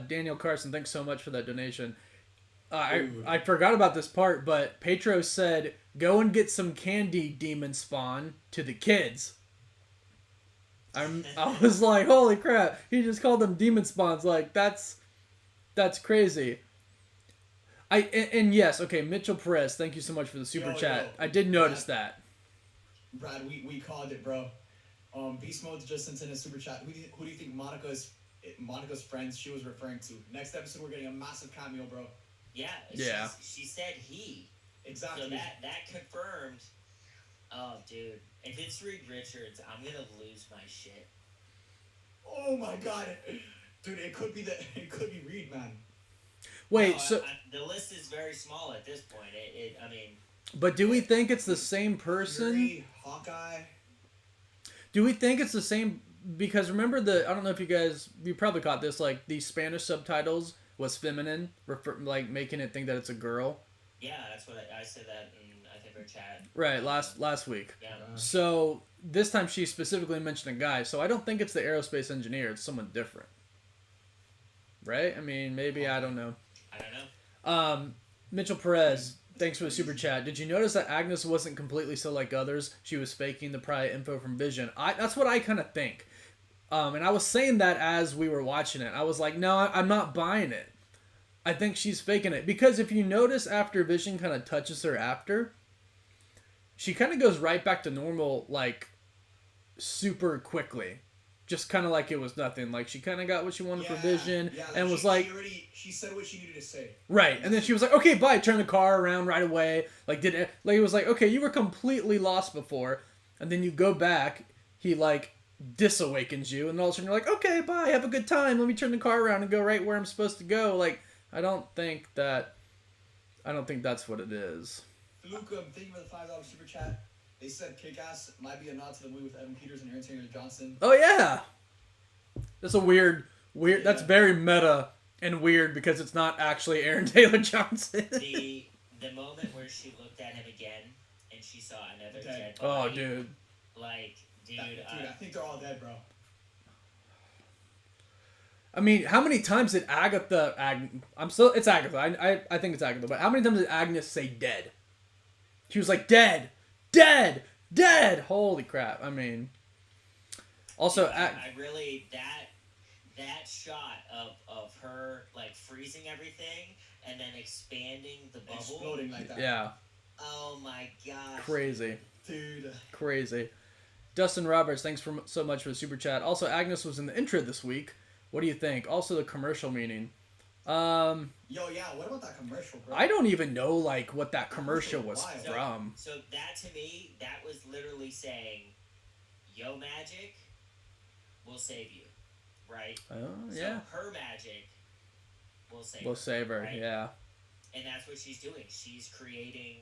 Daniel Carson, thanks so much for that donation. I forgot about this part, but Petro said, go and get some candy, Demon Spawn, to the kids. I was like, holy crap. He just called them Demon Spawns. Like, that's crazy. And yes, okay, Mitchell Perez, thank you so much for the super chat. I did notice that. Brad, we called it, bro. Beast Mode just sent in a super chat. Who do you think Monica's friends she was referring to? Next episode, we're getting a massive cameo, bro. Yeah. She said he. Exactly. So that confirmed. Oh, dude. If it's Reed Richards, I'm gonna lose my shit. Oh my god, dude! It could be Reed, man. Wait, the list is very small at this point. I mean. But do we think it's the same person? Fury, Hawkeye. Do we think it's the same? Because remember I don't know if you probably caught this, like, the Spanish subtitles was feminine, like making it think that it's a girl. Yeah, that's what I said that in, I think, our chat. Right, last week. Yeah. So this time she specifically mentioned a guy, so I don't think it's the aerospace engineer, it's someone different. Right? I mean, maybe, I don't know. I don't know. Mitchell Perez, thanks for the super chat. Did you notice that Agnes wasn't completely so like others? She was faking the prior info from Vision. That's what I kind of think. And I was saying that as we were watching it. I was like, no, I'm not buying it. I think she's faking it. Because if you notice after Vision kind of touches her after, she kind of goes right back to normal, like, super quickly. Just kind of like it was nothing. Like, she kind of got what she wanted for Vision. Yeah, and was like... She said what she needed to say. Right. And then she was like, okay, bye. Turn the car around right away. Like, it was like, okay, you were completely lost before. And then you go back. He, like, disawakens you, and all of a sudden you're like, okay, bye, have a good time. Let me turn the car around and go right where I'm supposed to go. Like, I don't think that's what it is. Luke, thank you for the $5 super chat. They said Kick-Ass might be a nod to the movie with Evan Peters and Aaron Taylor Johnson. Oh yeah, that's a weird. Yeah. That's very meta and weird because it's not actually Aaron Taylor Johnson. the moment where she looked at him again and she saw another dead body. Oh, dude. Like, dude, I think they're all dead, bro. I mean, how many times did Agatha? It's Agatha. I think it's Agatha. But how many times did Agnes say dead? She was like dead, dead, dead. Holy crap! I mean, also, I really that shot of her like freezing everything and then expanding the bubble, exploding like that. Yeah. Oh my gosh. Crazy. Dude. Crazy. Dustin Roberts, thanks so much for the super chat. Also, Agnes was in the intro this week. What do you think? Also, the commercial meaning. Yo, yeah, what about that commercial, bro? I don't even know, like, what that commercial was from. So that, to me, that was literally saying, yo, magic will save you, right? Oh, yeah. So her magic will save her, right? Yeah. And that's what she's doing. She's creating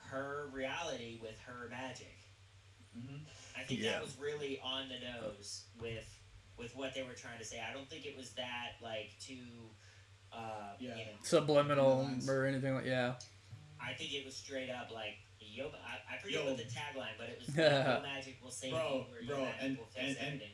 her reality with her magic. Mm-hmm. I think that was really on the nose with what they were trying to say. I don't think it was that, like, too, you know, subliminal or anything like, I think it was straight up, like, yo, I forget what the tagline, but it was, like, yo magic will save you, or yo magic will fix everything.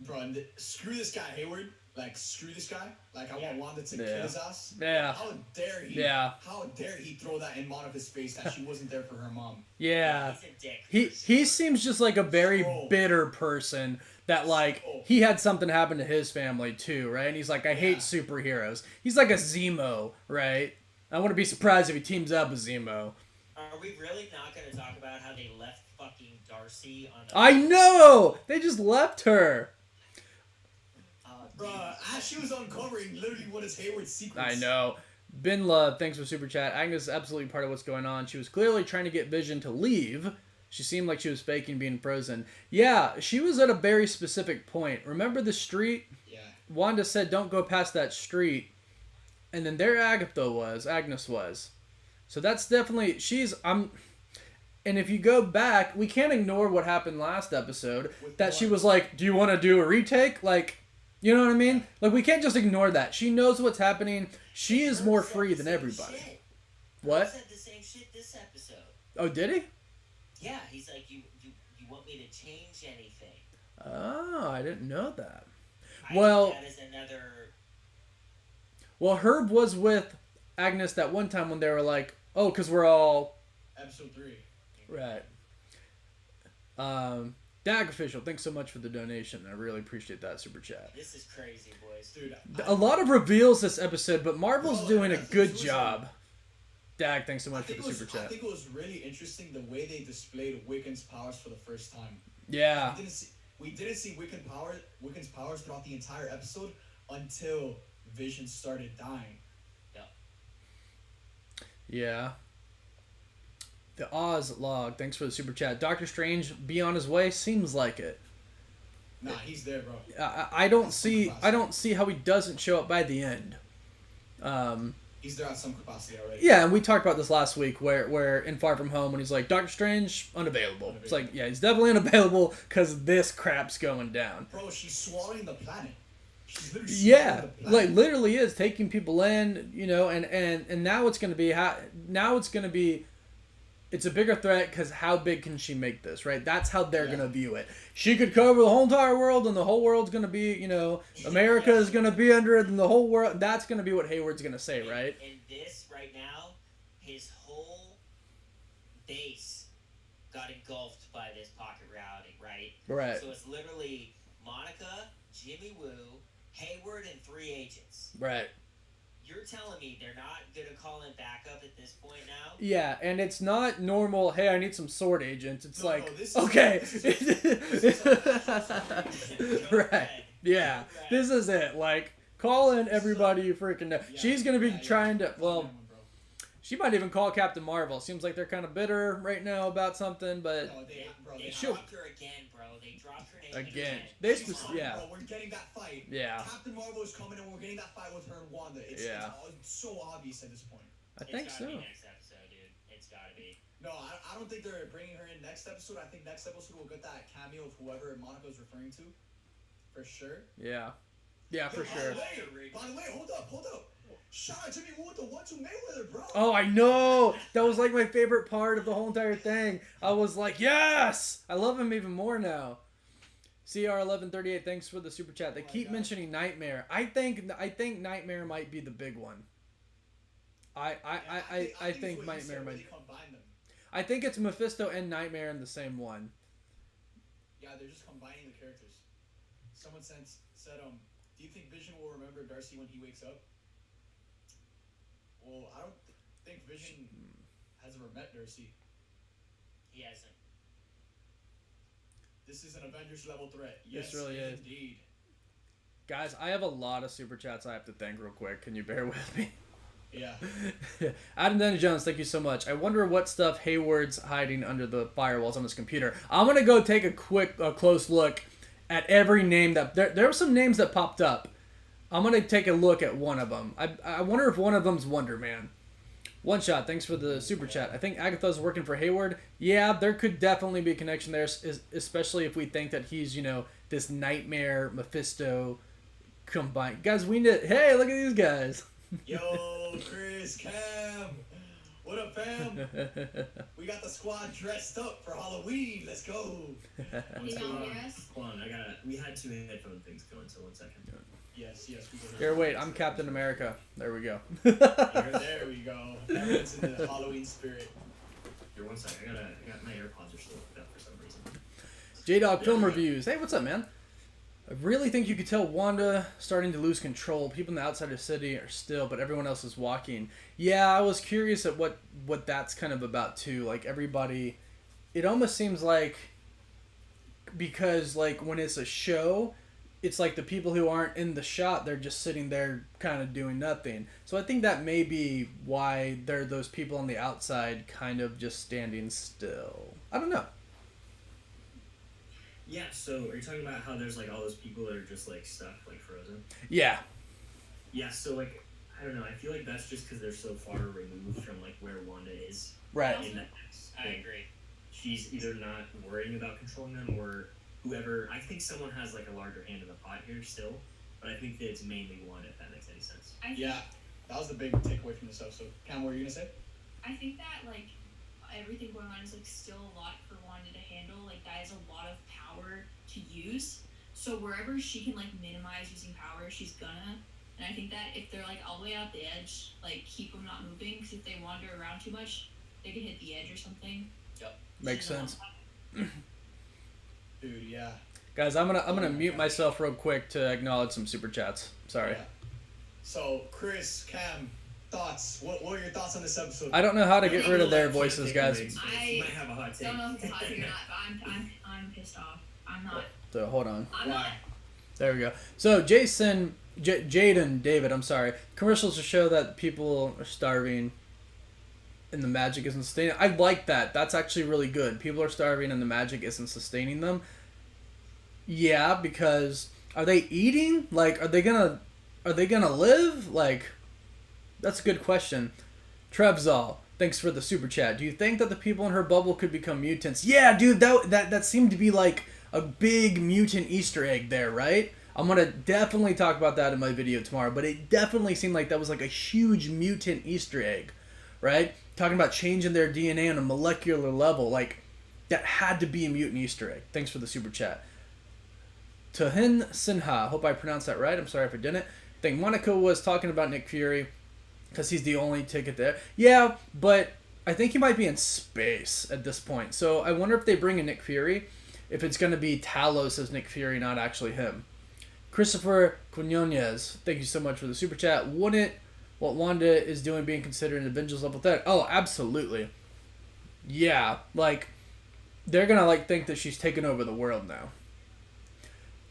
Bro, and screw this guy, Hayward. Like, screw this guy. Like, I want Wanda to kill his ass. Yeah. How dare he? Yeah. How dare he throw that in Monica's face that she wasn't there for her mom? Yeah. He's a dick. He seems just like a very bitter person that, like, he had something happen to his family too, right? And he's like, I hate superheroes. He's like a Zemo, right? I wouldn't be surprised if he teams up with Zemo. Are we really not going to talk about how they left fucking Darcy on I know! They just left her. Bruh, as she was uncovering literally what is Hayward's secrets. I know. Bin Love, thanks for super chat. Agnes is absolutely part of what's going on. She was clearly trying to get Vision to leave. She seemed like she was faking being frozen. Yeah, she was at a very specific point. Remember the street? Yeah. Wanda said, don't go past that street. And then there Agnes was. So that's definitely, and if you go back, we can't ignore what happened last episode. She was like, do you want to do a retake? Like, you know what I mean? Like, we can't just ignore that. She knows what's happening. She is more free than everybody. What? He said the same shit this episode. Oh, did he? Yeah, he's like, you want me to change anything? Oh, I didn't know that. I think that is another... Well, Herb was with Agnes that one time when they were like, oh, because we're all... Episode 3. Right. Dag Official, thanks so much for the donation. I really appreciate that super chat. This is crazy, boys. Dude, a lot of reveals this episode, but Marvel's doing a good job. Dag, thanks so much for the super chat. I think it was really interesting the way they displayed Wiccan's powers for the first time. Yeah. We didn't see Wiccan's powers throughout the entire episode until Vision started dying. Yeah. The Oz log, thanks for the super chat. Doctor Strange be on his way? Seems like it. Nah, he's there, bro. I don't see how he doesn't show up by the end. He's there at some capacity already. Yeah, and we talked about this last week where in Far From Home when he's like, Doctor Strange, unavailable. It's like, yeah, he's definitely unavailable because this crap's going down. Bro, she's swallowing the planet. She's literally swallowing the planet. Like literally is taking people in, you know, and now it's going to be it's a bigger threat because how big can she make this, right? That's how they're going to view it. She could cover the whole entire world and the whole world's going to be, you know, America is going to be under it and the whole world. That's going to be what Hayward's going to say, right? And this right now, his whole base got engulfed by this pocket reality, right? Right. So it's literally Monica, Jimmy Woo, Hayward, and 3 agents. Right. You're telling me they're not going to call in backup at this point now? Yeah, and it's not normal, hey, I need some sword agents. It's okay. Right. Yeah. This is it. Like, call in everybody you freaking know. She's going to be trying to, She might even call Captain Marvel. Seems like they're kind of bitter right now about something, but No, They She'll- dropped her again, bro. They dropped her name again, again. they She's spe- coming, yeah, bro. We're getting that fight. yeah. Captain Marvel is coming, and we're getting that fight with her and Wanda. It's so obvious at this point. I think It's so. gotta be next episode, dude. It's gotta be. No, I don't think they're bringing her in next episode. I think next episode we'll get that cameo of whoever Monica's referring to, for sure. Yeah, yeah, for Yo, sure. By the way, hold up. Shout out Jimmy Woo with the 1-2 Mayweather, bro. Oh, I know. That was like my favorite part of the whole entire thing. I was like, yes! I love him even more now. CR1138, thanks for the super chat. They keep mentioning Nightmare. I think Nightmare might be the big one. I think Nightmare might. Combine them. I think it's Mephisto and Nightmare in the same one. Yeah, they're just combining the characters. Someone said, do you think Vision will remember Darcy when he wakes up? Well, I don't think Vision has ever met Darcy. He hasn't. This is an Avengers level threat. This Yes, really is. Indeed. Guys, I have a lot of super chats I have to thank real quick. Can you bear with me? Yeah. Adam Denny Jones, thank you so much. I wonder what stuff Hayward's hiding under the firewalls on his computer. I'm gonna go take a close look at every name that there were some names that popped up. I'm gonna take a look at one of them. I wonder if one of them's Wonder Man. One Shot, thanks for the super chat. I think Agatha's working for Hayward. Yeah, there could definitely be a connection there, especially if we think that he's, this Nightmare Mephisto combined. Guys, we need. Hey, look at these guys. Yo, Chris, Cam. What up, fam? We got the squad dressed up for Halloween. Let's go. What's going on? Hold on, we had two headphone things going, so 1 second. Yes, we can. Here, wait, I'm Captain America. There we go. There we go. Everyone's in the Halloween spirit. Here, 1 second. I got my AirPods are still hooked up for some reason. J-Dog Film Reviews. Hey, what's up, man? I really think you could tell Wanda starting to lose control. People in the outside of the city are still, but everyone else is walking. Yeah, I was curious at what that's kind of about, too. Like, everybody... It almost seems like... Because, like, when it's a show... It's like the people who aren't in the shot, they're just sitting there kind of doing nothing. So I think that may be why there are those people on the outside kind of just standing still. I don't know. Yeah, so are you talking about how there's like all those people that are just like stuck, like frozen? Yeah. Yeah, so like, I don't know, I feel like that's just because they're so far removed from like where Wanda is. Right. In that I agree. She's either not worrying about controlling them or whoever. I think someone has like a larger hand in the pot here still, but I think that it's mainly Wanda, if that makes any sense. Yeah, that was the big takeaway from this episode. Cam, what were you gonna say? I think that like everything going on is like still a lot for Wanda to handle. Like that is a lot of power to use. So wherever she can like minimize using power, she's gonna. And I think that if they're like all the way out the edge, like keep them not moving, because if they wander around too much, they could hit the edge or something. Yep. Makes sense. Dude, yeah. Guys, I'm gonna mute myself real quick to acknowledge some super chats. Sorry. Yeah. So, Chris, Cam, thoughts? What were your thoughts on this episode? I don't know how to get rid of their voices, guys. You might have a hot take. Don't know if it's hot or not, but I'm pissed off. I'm not. So hold on. I'm not. There we go. So Jaden David, I'm sorry. Commercials to show that people are starving and the magic isn't sustaining. I like that. That's actually really good. People are starving and the magic isn't sustaining them. Yeah, because are they eating? Like, are they gonna live? Like, that's a good question. Trevzal, thanks for the super chat. Do you think that the people in her bubble could become mutants? Yeah, dude, that seemed to be like a big mutant Easter egg there, right? I'm gonna definitely talk about that in my video tomorrow, but it definitely seemed like that was like a huge mutant Easter egg, right? Talking about changing their DNA on a molecular level, like that had to be a mutant Easter egg. Thanks for the super chat. Tuhin Sinha, hope I pronounced that right. I'm sorry if I didn't. I think Monica was talking about Nick Fury because he's the only ticket there. Yeah, but I think he might be in space at this point. So I wonder if they bring in Nick Fury, if it's going to be Talos as Nick Fury, not actually him. Christopher Quinones, thank you so much for the super chat. Wouldn't what Wanda is doing being considered an Avengers level threat? Oh, absolutely. Yeah, like, they're going to like think that she's taken over the world now.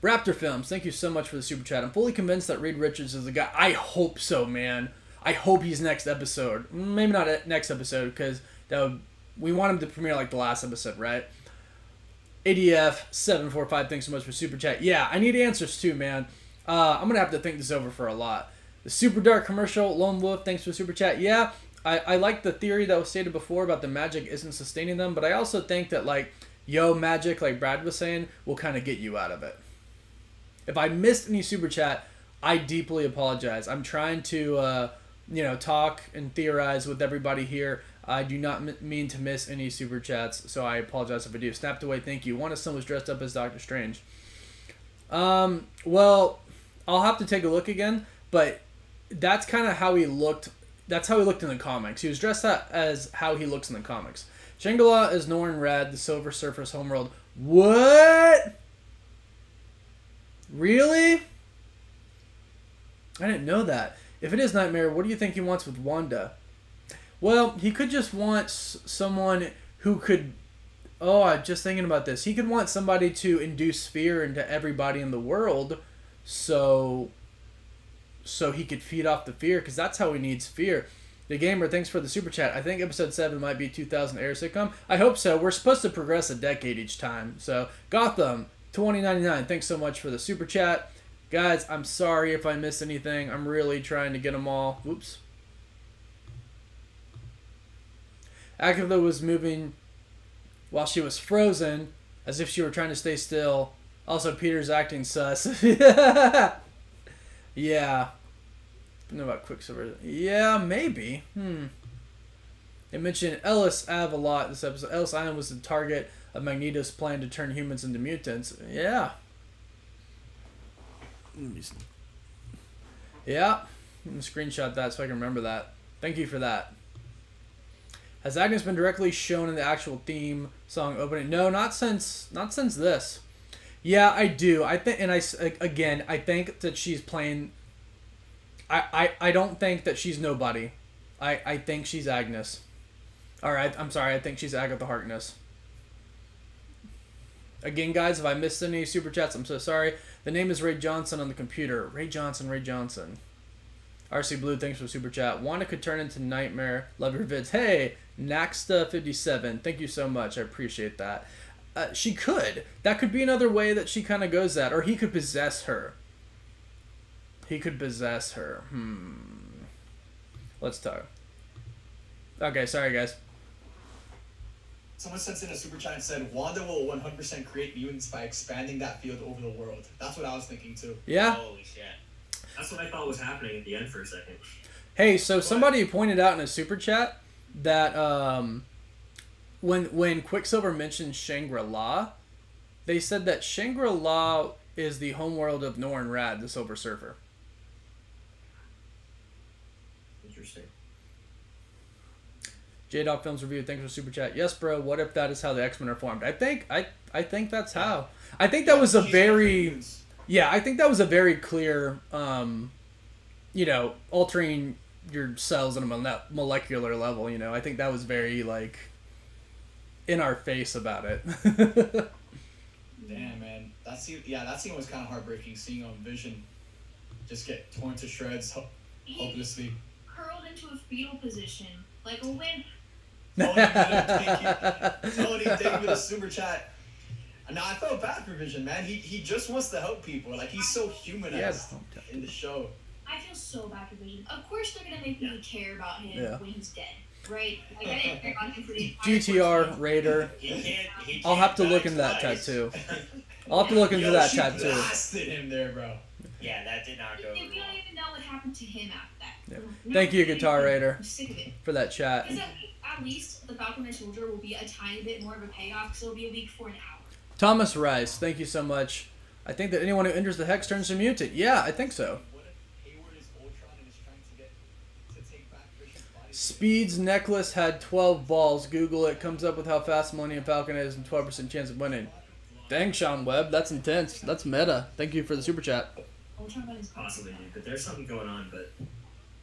Raptor Films, thank you so much for the super chat. I'm fully convinced that Reed Richards is the guy. I hope so, man. I hope he's next episode. Maybe not next episode, because we want him to premiere like the last episode, right? ADF745, thanks so much for Super Chat. Yeah, I need answers too, man. I'm going to have to think this over for a lot. The Super Dark Commercial, Lone Wolf, thanks for Super Chat. Yeah, I like the theory that was stated before about the magic isn't sustaining them, but I also think that, like, magic, like Brad was saying, will kind of get you out of it. If I missed any Super Chat, I deeply apologize. I'm trying to, talk and theorize with everybody here. I do not mean to miss any Super Chats, so I apologize if I do. Snapped away, thank you. One of some was dressed up as Doctor Strange. Well, I'll have to take a look again, but that's kind of how he looked. That's how he looked in the comics. He was dressed up as how he looks in the comics. Shangri-La is Norrin Rad, the Silver Surfer's homeworld. What? Really? I didn't know that. If it is Nightmare, what do you think he wants with Wanda? Well, he could just want someone who could... Oh, I'm just thinking about this. He could want somebody to induce fear into everybody in the world, so he could feed off the fear, because that's how he needs fear. The Gamer, thanks for the Super Chat. I think Episode 7 might be 2000 air sitcom. I hope so. We're supposed to progress a decade each time. So, Gotham, 2099, thanks so much for the Super Chat. Guys, I'm sorry if I missed anything. I'm really trying to get them all. Whoops. Agatha was moving while she was frozen, as if she were trying to stay still. Also, Peter's acting sus. Yeah. I know about Quicksilver. Yeah, maybe. They mentioned Ellis Ave a lot this episode. Ellis Island was the target of Magneto's plan to turn humans into mutants. Yeah. Yeah. I'm going to screenshot that so I can remember that. Thank you for that. Has Agnes been directly shown in the actual theme song opening? No, not since this. Yeah, I do. I think, and I think that she's playing. I don't think that she's nobody. I think she's Agnes. Alright, I'm sorry. I think she's Agatha Harkness. Again, guys, if I missed any Super Chats, I'm so sorry. The name is Ray Johnson on the computer. Ray Johnson. RC Blue, thanks for Super Chat. Wanda could turn into Nightmare. Love your vids. Hey, Naxta57, thank you so much. I appreciate that. She could. That could be another way that she kind of goes that. Or he could possess her. Let's talk. Okay, sorry, guys. Someone sent in a super chat and said Wanda will 100% create mutants by expanding that field over the world. That's what I was thinking too. Yeah. Holy shit. That's what I thought was happening at the end for a second. Hey, so somebody pointed out in a super chat that when Quicksilver mentioned Shangri-La, they said that Shangri-La is the homeworld of Norrin Rad, the Silver Surfer. Interesting. J-Dog Films Review, thanks for Super Chat. Yes, bro, what if that is how the X-Men are formed? I think that's how. I think that was a very... Yeah, I think that was a very clear, altering your cells on a molecular level, I think that was very, like, in our face about it. Damn, man. That scene was kind of heartbreaking, seeing Vision just get torn to shreds hopelessly. Curled into a fetal position, like a wimp. Tony, thank you for the super chat. Now I felt bad for Vision, man. He just wants to help people. Like, he's so humanized in the show. I feel so bad for Vision. Of course they're gonna make me care about him when he's dead, right? Like, I didn't care about him for the GTR Raider. I'll have to look into that tattoo. I'll have to look into that tattoo. She blasted him there, bro. Yeah, that did not go over We don't even know what happened to him after that. Yeah. Thank you, Guitar Raider, I'm sick of it. for that chat. Because at least the Falcon and Soldier will be a tiny bit more of a payoff, because it'll be a week for an hour. Thomas Rice, thank you so much. I think that anyone who enters the Hex turns to mutant. Yeah, I think so. What if Hayward is Ultron and is trying to take back Vision's body? Speed's necklace had 12 balls. Google it. Comes up with how fast Millennium Falcon is and 12% chance of winning. Dang, Sean Webb. That's intense. That's meta. Thank you for the super chat. Ultron got his Possibly, dude. But there's something going on. But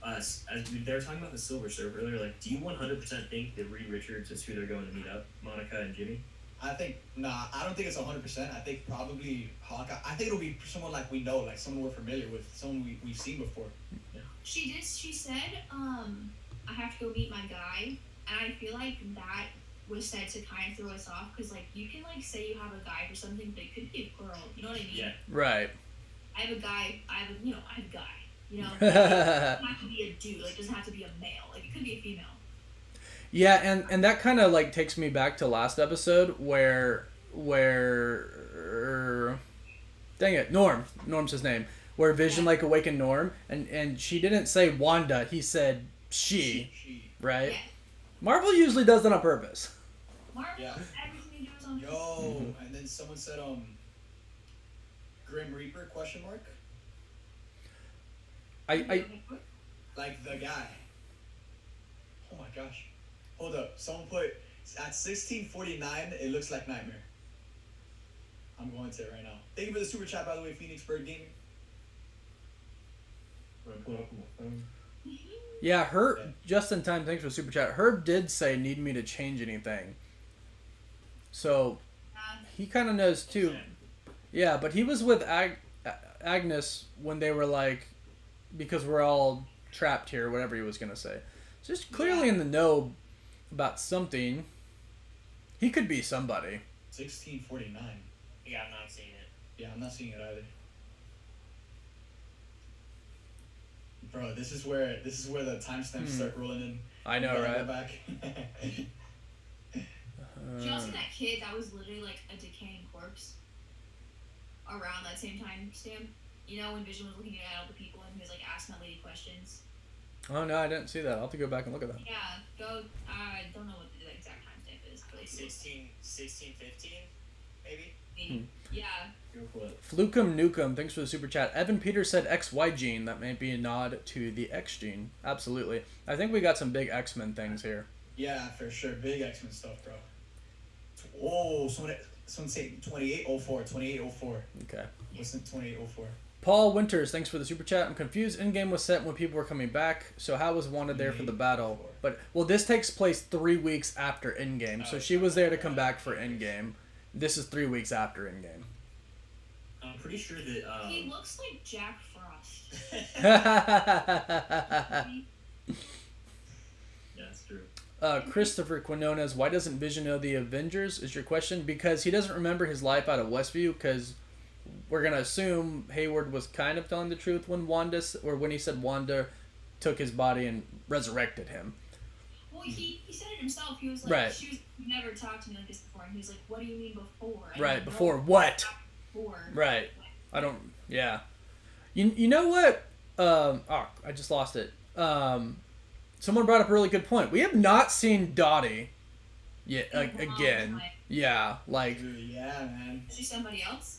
as they were talking about the Silver Surfer earlier, like, do you 100% think that Reed Richards is who they're going to meet up? Monica and Jimmy? I don't think it's 100%. I think probably Hawkeye. I think it'll be someone like we know, like someone we're familiar with, someone we've seen before. She said I have to go meet my guy, and I feel like that was said to kind of throw us off because like you can like say you have a guy for something, but it could be a girl. You know what I mean? Yeah. Right. I have a guy. I have a guy. You know, it doesn't have to be a dude. Like, it doesn't have to be a male. Like, it could be a female. Yeah, and that kind of like takes me back to last episode where dang it, Norm's his name, where Vision like awakened Norm, and she didn't say Wanda, he said she. Right? Yeah. Marvel usually does that on purpose. Marvel, Yeah. everything they do is on purpose. Yo, and then someone said Grim Reaper question mark? I Like the guy. Oh my gosh. Hold up. Someone put at 1649 it looks like Nightmare. I'm going to it right now. Thank you for the super chat, by the way, Phoenix Bird Gaming. I'm gonna pull it up on my phone. yeah, just in time, thanks for the super chat. Herb did say need me to change anything. So he kind of knows too. Yeah, but he was with Agnes when they were like, because we're all trapped here, whatever he was going to say. Just clearly in the know about something. He could be somebody. 1649. Yeah, I'm not seeing it. Yeah, I'm not seeing it either. Bro, this is where the timestamps start rolling in. I know, Gotta right? go back. Did y'all see that kid that was literally like a decaying corpse around that same time stamp? You know, when Vision was looking at all the people and he was like asking that lady questions. Oh no, I didn't see that. I'll have to go back and look at that. Yeah, go. I don't know what the exact timestamp is, but like 16, 15, maybe? yeah. Go for it. Flukum Nukem, thanks for the super chat. Evan Peters said XY gene. That may be a nod to the X gene. Absolutely. I think we got some big X-Men things here. Yeah, for sure. Big X-Men stuff, bro. Oh, someone say 2804. 2804. Okay. What's in 2804? Paul Winters, thanks for the super chat. I'm confused. Endgame was set when people were coming back, so how was Wanda there for the battle? But well, this takes place 3 weeks after Endgame, so she was there to come back for Endgame. This is 3 weeks after Endgame. I'm pretty sure that. He looks like Jack Frost. Yeah, that's true. Christopher Quinones, why doesn't Vision know the Avengers? Is your question? Because he doesn't remember his life out of Westview. Because we're gonna assume Hayward was kind of telling the truth when when he said Wanda took his body and resurrected him. Well, he said it himself. He was like, Right. "She was never talked to me like this before," and he was like, "What do you mean before?" I Right, don't before know what? Before. Right. I don't. Yeah. You know what? I just lost it. Someone brought up a really good point. We have not seen Dottie yet again. Yeah, like. Dude, yeah, man. Is she somebody else?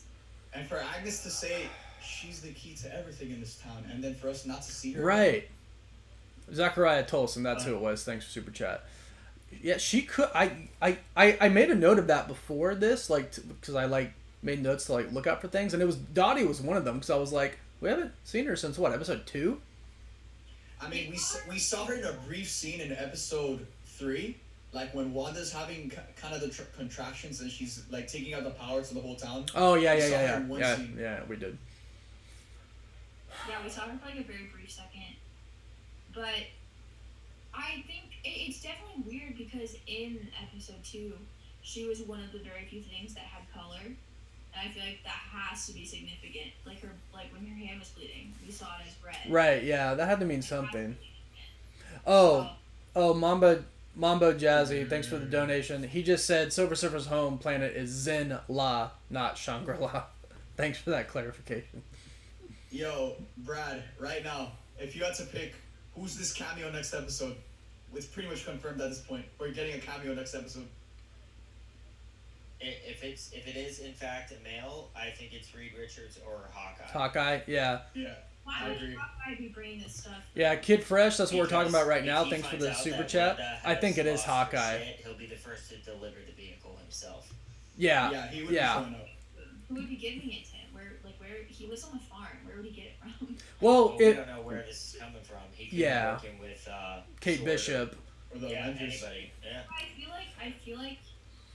And for Agnes to say she's the key to everything in this town, and then for us not to see her. Right. Zachariah Tolson, that's who it was. Thanks for super chat. Yeah, she could. I made a note of that before this, like, because I like made notes to like look out for things, and it was Dottie was one of them because I was like, we haven't seen her since what, episode 2? I mean, we saw her in a brief scene in episode 3, like when Wanda's having kind of the contractions and she's like taking out the power to the whole town. Oh yeah, We yeah, saw her yeah, in one yeah, scene. yeah. We did. Yeah, we saw her for like a very brief second. But I think it's definitely weird because in episode 2, she was one of the very few things that had color. And I feel like that has to be significant. Like when her hand was bleeding, we saw it as red. Right. Yeah, that had to mean something. So, Mambo Jazzy, thanks for the donation. He just said Silver Surfer's home planet is Zen La, not Shangri-La. Thanks for that clarification. Yo, Brad, right now, if you had to pick who's this cameo next episode, it's pretty much confirmed at this point. We're getting a cameo next episode. If it is in fact a male, I think it's Reed Richards or Hawkeye. Hawkeye, yeah. Yeah. why I would agree. Hawkeye be bringing this stuff? Yeah, Kid Fresh, that's what we're talking Because about right if now. he Thanks for finds the out super that chat. Wanda I think it is has lost her Hawkeye. shit, he'll be the first to deliver the vehicle himself. Yeah. Yeah, he would yeah. be showing up. Who would be giving it to him? Where he lives on a farm? Where would he get it from? Well, We don't know where this is coming from. He could Yeah. be working with Kate Sword Bishop. Or the Yeah, Avengers. anybody. Yeah. I feel like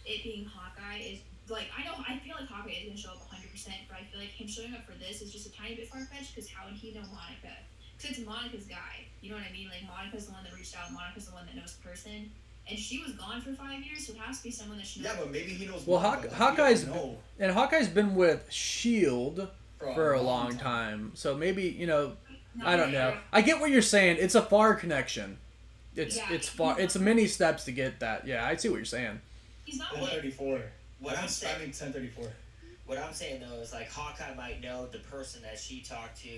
it being Hawkeye is like I feel like Hawkeye is gonna show up 100%, but I feel like him showing up for this is just a tiny bit far fetched because how would he know Monica? Because it's Monica's guy. You know what I mean? Like, Monica's the one that reached out. Monica's the one that knows the person. And she was gone for 5 years, so it has to be someone that she knows. Yeah, but maybe he knows. Well, Monica. Hawkeye's been with Shield for a long time, so maybe I don't know. I get what you're saying. It's a far connection. It's far. It's many steps to get that. Yeah, I see what you're saying. He's not 1034. What I'm saying, spamming 1034. what I'm saying though is like Hawkeye might know the person that she talked to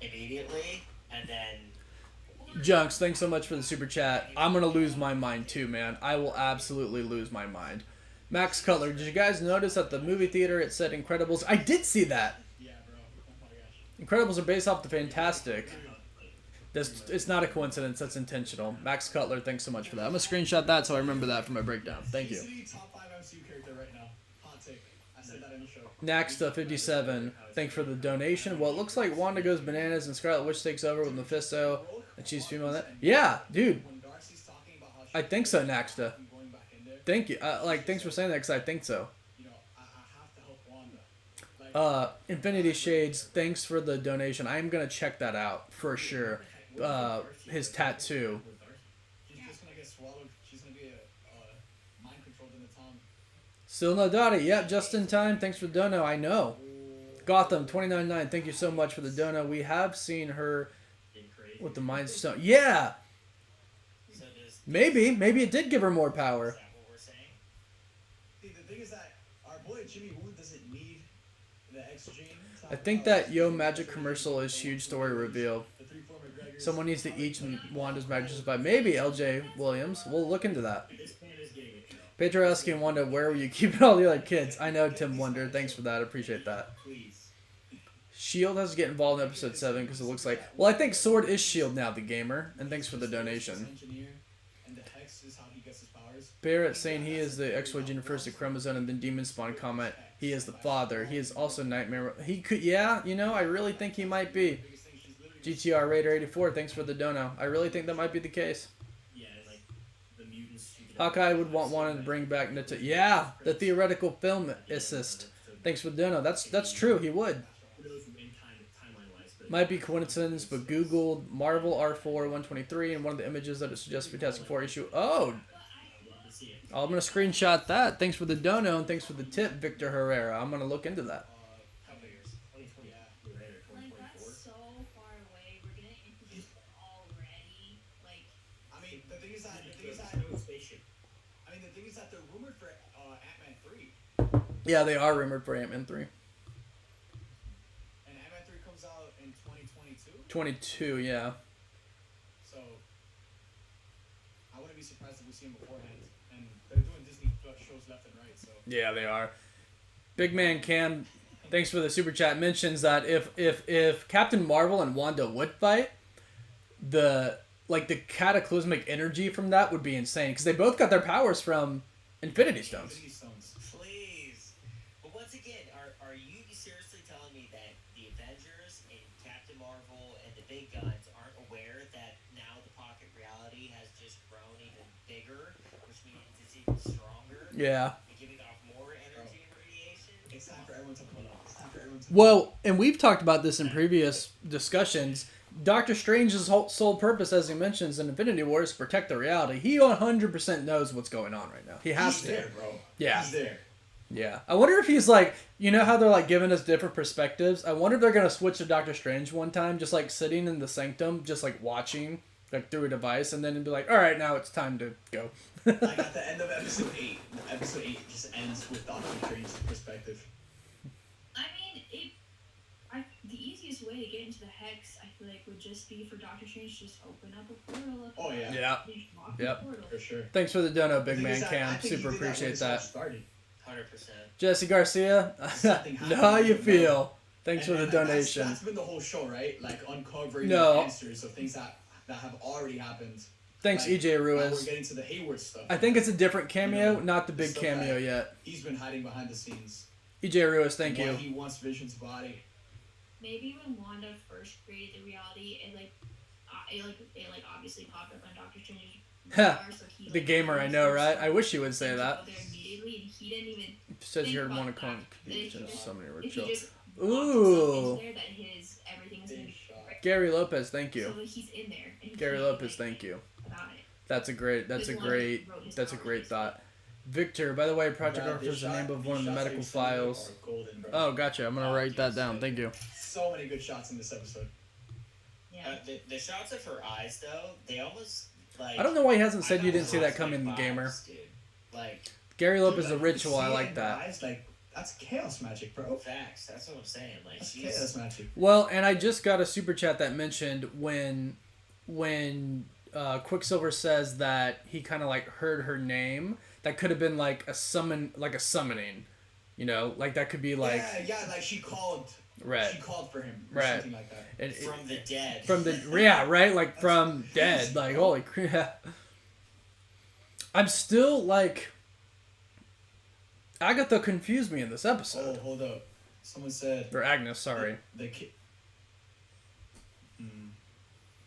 immediately, and then Junks, thanks so much for the super chat. I'm gonna lose my mind too, man. I will absolutely lose my mind. Max Cutler, did you guys notice at the movie theater it said Incredibles? I did see that. Yeah, bro. Oh my gosh. Incredibles are based off the Fantastic. It's not a coincidence. That's intentional. Max Cutler, thanks so much for that. I'm gonna screenshot that so I remember that for my breakdown. Thank you. Easily top 5 MCU character right now. Hot take. I said that in the show. Next, 57. Thanks for the donation. Well, it looks like Wanda goes bananas and Scarlet Witch takes over with Mephisto, and she's female. Yeah, dude. When Darcy's talking about how I think so, Naxta. I'm going back in there, Thank you. Thanks for saying that because I think so. I have to help Wanda. Like, Infinity Shades, thanks for the donation. I'm gonna check that out for sure. His tattoo. she's just gonna get swallowed. She's gonna be mind controlled in the town. Still no Dottie. Yep, just in time. Thanks for the dono. I know. Gotham 299. Thank you so much for the dono. We have seen her with the Mind Stone. Yeah, so maybe it did give her more power. is that what we're saying? See, the thing is that our boy Jimmy Woo doesn't need the X gene. I think that Yo Magic commercial is huge story reveal. The 3-4 McGregors. Someone needs to eat Wanda's Magic Supply. Maybe LJ Williams. We'll look into that. This plan is getting it. Pedro asking Wanda, where were you keeping all the other kids? I know, Tim Wonder. Thanks for that. I appreciate that. Please. Shield has to get involved in episode 7 because it looks like... Well, I think Sword is Shield now, the gamer. And thanks for the donation. Engineer, and the Hex is how he gets his powers. Barrett saying he is the XY gene first at chromosome and then Demon Spawn comment. He is the father. He is also Nightmare. He could... Yeah, I really think he might be. Biggest thing, she's literally GTR Raider 84, thanks for the dono. I really think that might be the case. Yeah, like the mutants. Hawkeye would want Wanda to bring back Nita. Yeah, the theoretical film assist. Thanks for the dono. That's true. He would. Timeline-wise, but Might be coincidence, but Googled Marvel R4 123 and one of the images that it suggests Fantastic Four issue. Oh, I'd love to see it. I'm gonna screenshot that. Thanks for the dono and thanks for the tip, Victor Herrera. I'm gonna look into that. Couple years. 2020. Yeah. Right, or Like, 2024. that's so far away. We're gonna introduce it already. Like, I mean, the thing is that No spaceship. they're rumored for Ant-Man 3, Yeah, they are rumored for Ant-Man 3. and Ant-Man 3 comes out in 2022. 22, yeah. So I wouldn't be surprised if we see him beforehand. And they're doing Disney shows left and right. So Yeah, they are. Big Man Cam, thanks for the super chat. Mentions that if Captain Marvel and Wanda would fight, the cataclysmic energy from that would be insane because they both got their powers from Infinity Stones. Infinity Stones. Please. But once again, are you seriously telling me that the Avengers and Captain Marvel and the big guns aren't aware that now the pocket reality has just grown even bigger, which means it's even stronger Yeah. and giving off more energy and radiation? It's time for everyone to pull up. It's time for everyone to Well, and we've talked about this in previous discussions. Doctor Strange's sole purpose, as he mentions in Infinity War, is to protect the reality. He 100% knows what's going on right now. He has He's to. there, bro. Yeah. He's there. Yeah. I wonder if he's like, how they're like giving us different perspectives? I wonder if they're going to switch to Doctor Strange one time, just like sitting in the sanctum, just like watching, like through a device, and then be like, all right, now it's time to go. Like at the end of episode 8, episode 8 just ends with Doctor Strange's perspective. I mean, the easiest way to get into the Hex, I feel like, would just be for Doctor Strange to just open up a portal. Oh, yeah. Yeah. Just walk Yep. the portal. For sure. Thanks for the dono, Big The thing Man is that I Cam. think he Super did when appreciate this all that. started. 100%. Jesse Garcia, Something know how happened, you bro. feel. Thanks And for the that's- donation. That's been the whole show, right? Like uncovering No. the answers of things that have already happened. Thanks, Like, EJ now we're Ruiz. getting to the Hayward stuff. I think it's a different cameo, You know, not the the big stuff cameo that- yet. He's been hiding behind the scenes. EJ Ruiz, thank Why you. He wants Vision's body. Maybe when Wanda first created the reality, it obviously popped up on Doctor Strange's radar, so he, The gamer, I know, right? I wish you would say that. There immediately, and he didn't even Says you heard think one about of that. so many were if he chill. just Ooh. there that everything is gonna Big be shot. right. Gary Lopez, thank you. So he's in there. And he Gary can't do Lopez, thank anything you. about it. That's a great thought. Victor, by the way, Project Brad, Arthur is the these name shot- of these one of the shots medical that you sent me files. are golden, bro. Oh, gotcha. I'm gonna write that down. Thank you. So many good shots in this episode. Yeah. The shots of her eyes, though, they almost like. I don't know why he hasn't said I you got didn't see that lots of, coming, like, gamer. vibes, dude. Like Gary Lopez is Dude, a like, ritual. I see it like in that. her eyes, like, that's chaos magic, bro. facts. That's what I'm saying. Like That's she's. chaos magic. Well, and I just got a super chat that mentioned when Quicksilver says that he kind of like heard her name. That could have been like a summoning, you know, like that could be like yeah, like she called. Right. She called for him. Or Right. Something like that. and From the dead. from the right, like from dead, like holy crap. I'm still like Agatha confused me in this Oh, episode. hold up. Someone said. Or Agnes, sorry. The kid.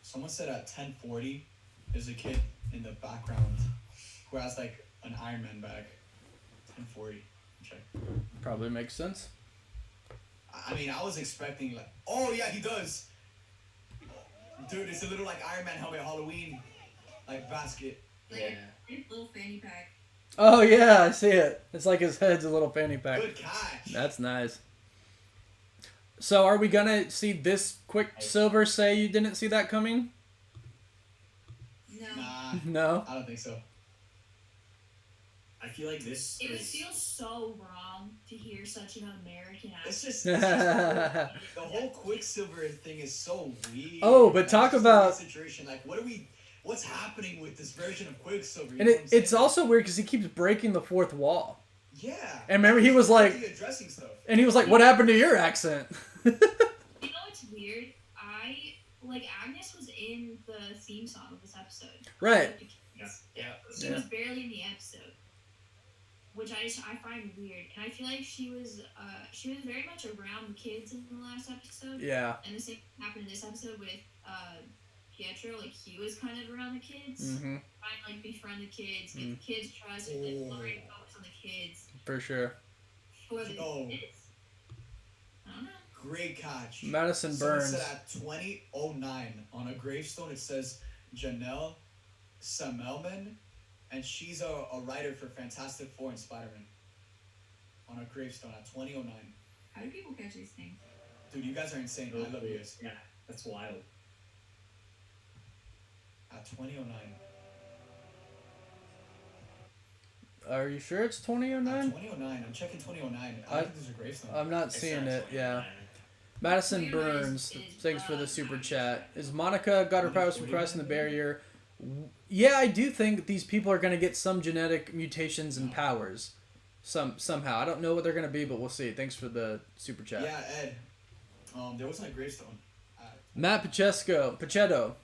Someone said at 10:40, there's a kid in the background who has like an Iron Man bag. 10:40. Check. Probably makes sense. I mean, I was expecting like, oh yeah, he does. Dude, it's a little like Iron Man helmet Halloween, like basket. Like Yeah. a little fanny pack. Oh yeah, I see it. It's like his head's a little fanny pack. Good catch. That's nice. So are we gonna see this Quicksilver say you didn't see that coming? No. Nah, No. I don't think so. I feel like this It would is feel so wrong to hear such an American It's accent. just the whole Quicksilver thing is so weird. Oh, but Like, talk it's just a about- weird situation. Like, what's happening with this version of Quicksilver? You And know what I'm it's saying? also weird because he keeps breaking the fourth wall. Yeah. And remember, he was like- addressing stuff. And he was like, "What happened to your accent?" You know what's weird? Agnes was in the theme song of this episode. Right. Yeah. Yeah. She was barely in the episode, which I find weird. And I feel like she was very much around the kids in the last episode. Yeah. And the same happened in this episode with Pietro. Like he was kind of around the kids, Mm-hmm. trying to like befriend the kids, get the kids trust, and like learning to focus on the kids. For sure. Whoever Oh. the kids. I don't know. Great catch. Madison Someone Burns. said at 20:09 on a gravestone it says Janelle Samelman, and she's a writer for Fantastic Four and Spider-Man. On a gravestone at 20:09. How do people catch these things? Dude, you guys are insane. I love you guys. Yeah, that's wild. At 20:09. Are you sure it's At 2009? 20:09. I'm checking 20:09. I I- think there's a gravestone. I'm not It's seeing not it. Yeah. 29. Madison Clear eyes Burns. is, Thanks for the super Agnes. chat. Is Monica got her powers from crossing the barrier? Yeah, I do think these people are gonna get some genetic mutations and powers. Somehow. I don't know what they're gonna be, but we'll see. Thanks for the super chat. Yeah, Ed. There wasn't a gravestone. Matt Pachetto.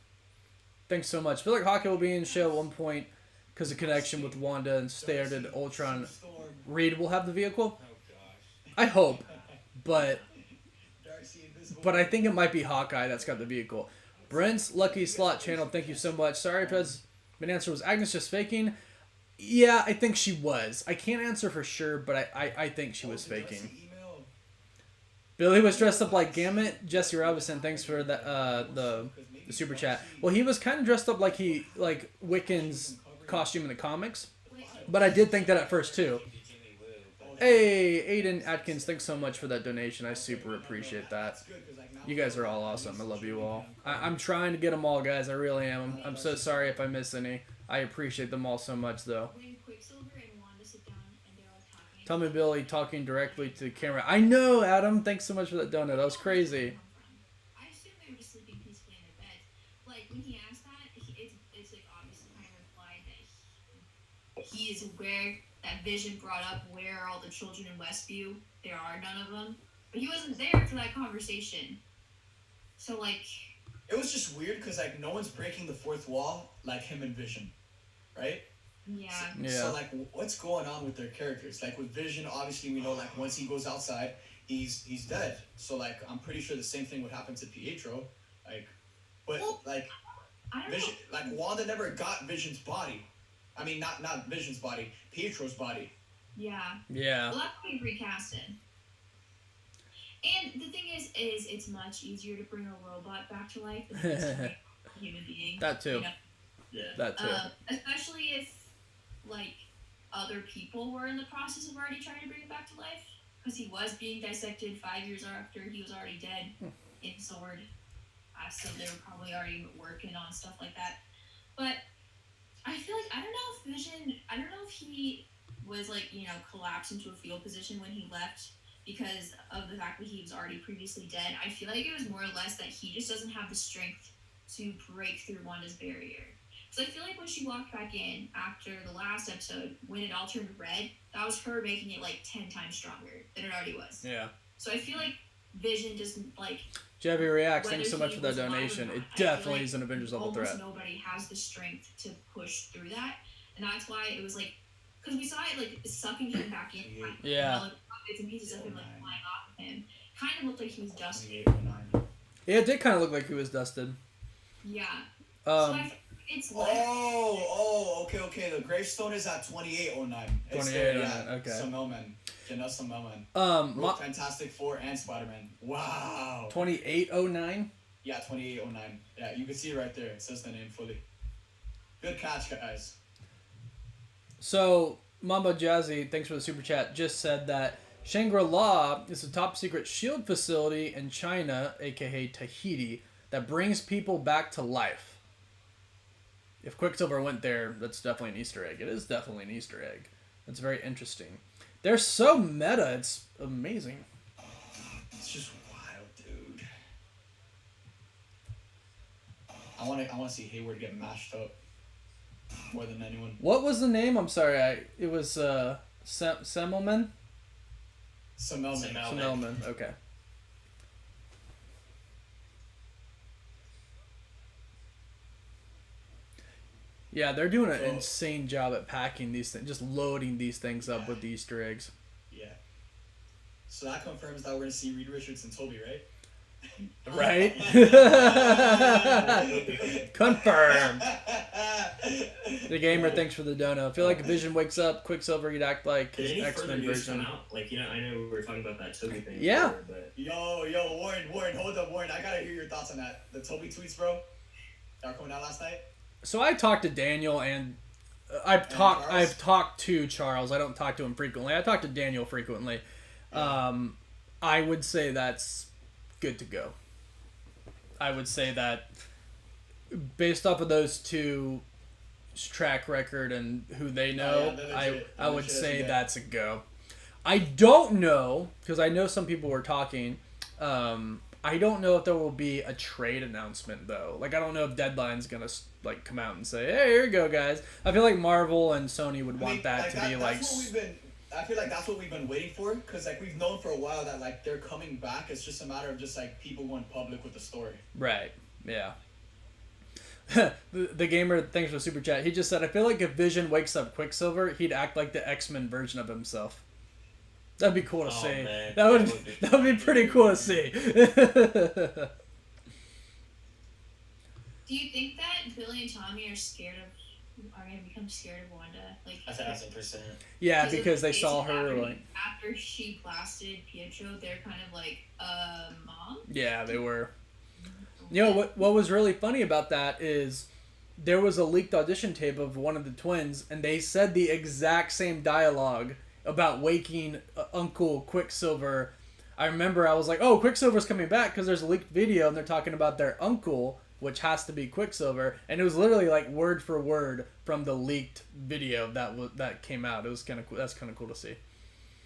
Thanks so much. I feel like Hawkeye will be in the show at one point because of connection with Wanda and stared at Ultron. Storm. Reed will have the vehicle. Oh gosh. I hope, but Darcy Invisible. I think it might be Hawkeye that's got the vehicle. Brent's Lucky Slot Channel, thank you so much. Sorry if my answer was Agnes just faking. Yeah, I think she was. I can't answer for sure, but I think she was Did Darcy faking. email? Billy was dressed up like Gambit. Jesse Robinson, thanks for the super chat. Well, he was kind of dressed up like Wiccan's costume in the comics, but I did think that at first too. Jimmy Woo, but Hey, Aiden Atkins, thanks so much for that donation. I super appreciate that. That's good, 'cause, like, now You guys are all awesome. I love you all. I'm trying to get them all, guys. I really am. I'm so sorry if I miss any. I appreciate them all so much, though. When Quicksilver and Wanda sit down and they're all talking. Tell me, Billy, talking directly to the camera. I know, Adam. Thanks so much for that donut. That was crazy. I assume they were just sleeping peacefully in their beds. Like when he asked that, it's like obviously kind of implied that he is aware that Vision brought up where are all the children in Westview. There are none of them, but he wasn't there for that conversation. So like, It was just weird because like no one's breaking the fourth wall like him and Vision, right? yeah, Yeah. So like, what's going on with their characters? Like with Vision, obviously we know like once he goes outside, he's dead. So like I'm pretty sure the same thing would happen to Pietro, like, but Well, like I don't Vision, know. like Wanda never got Vision's body. I mean, not Vision's body, Pietro's body. Yeah. Yeah. Well, that's being recasted. And the thing is it's much easier to bring a robot back to life than it is to bring a human being. That too. You know? Yeah. That too. Especially if like other people were in the process of already trying to bring him back to life, because he was being dissected 5 years after he was already dead in Sword. So they were probably already working on stuff like that. But I feel like I don't know if he was like, you know, collapsed into a fetal position when he left because of the fact that he was already previously dead. I feel like it was more or less that he just doesn't have the strength to break through Wanda's barrier. Because I feel like when she walked back in after the last episode, when it all turned red, that was her making it like 10 times stronger than it already was. Yeah. So I feel like Vision doesn't like. Jebby Reacts, whether thanks so much he for that was alive or donation. not, It I feel definitely like is an Avengers level threat. Almost nobody has the strength to push through that, and that's why it was like, because we saw it like sucking him back in. Like, Yeah. you know, like bits and pieces of him like flying off of him. Kind of looked like he was dusted. 2809. Yeah, it did kind of look like he was dusted. Yeah. So I Um, think it's like. Okay. The gravestone is at 2809. It's 2809, okay. Some Melman. Some Melman. Fantastic Four and Spider-Man. Wow. 2809. Yeah, 2809. Yeah, you can see it right there. It says the name fully. Good catch, guys. So Mamba Jazzy, thanks for the super chat, just said that Shangri-La is a top secret shield facility in China, aka Tahiti, that brings people back to life. If Quicksilver went there, that's definitely an Easter egg. It is definitely an Easter egg. It's very interesting. They're so meta, it's amazing. It's just wild, dude. I want to see Hayward get mashed up more than anyone. What was the name? I'm sorry, it was Semmelman? Semmelman, okay. Yeah, they're doing an insane job at packing these things, just loading these things up with the Easter eggs. Yeah. So that confirms that we're going to see Reed Richards and Toby, right? Right? Confirmed. The gamer, thanks for the dono. I feel like Vision wakes up, Quicksilver, he'd act like his Did any X-Men further news version. come out? Like, you know, I know we were talking about that Toby thing. Yeah. Before, but... Yo, Warren, hold up, Warren. I gotta hear your thoughts on that. The Toby tweets, bro, that were coming out last night. So I talked to Daniel and I've talked to Charles. I don't talk to him frequently. I talk to Daniel frequently. I would say that's good to go. I would say that based off of those two track record and who they know, I would say that's a go. I don't know, because I know some people were talking. I don't know if there will be a trade announcement though. Like, I don't know if Deadline's gonna like come out and say, "Hey, here you go, guys." I feel like Marvel and Sony would want that to be like. I feel like that's what we've been waiting for, because like we've known for a while that like they're coming back. It's just a matter of just like people going public with the story. Right. Yeah. the gamer, thanks for the super chat. He just said, "I feel like if Vision wakes up Quicksilver, he'd act like the X-Men version of himself." That'd be cool to see. Man. That would be pretty cool to see. Do you think that Billy and Tommy are gonna become scared of Wanda? Like 1,000%. Yeah, because they of saw the her things like. after she blasted Pietro, they're kind of like, Mom? Yeah, they were. You know what was really funny about that is there was a leaked audition tape of one of the twins, and they said the exact same dialogue about waking Uncle Quicksilver. I remember I was like, "Oh, Quicksilver's coming back," because there's a leaked video and they're talking about their uncle, which has to be Quicksilver, and it was literally like word for word from the leaked video that came out. It was kind of cool. That's kind of cool to see.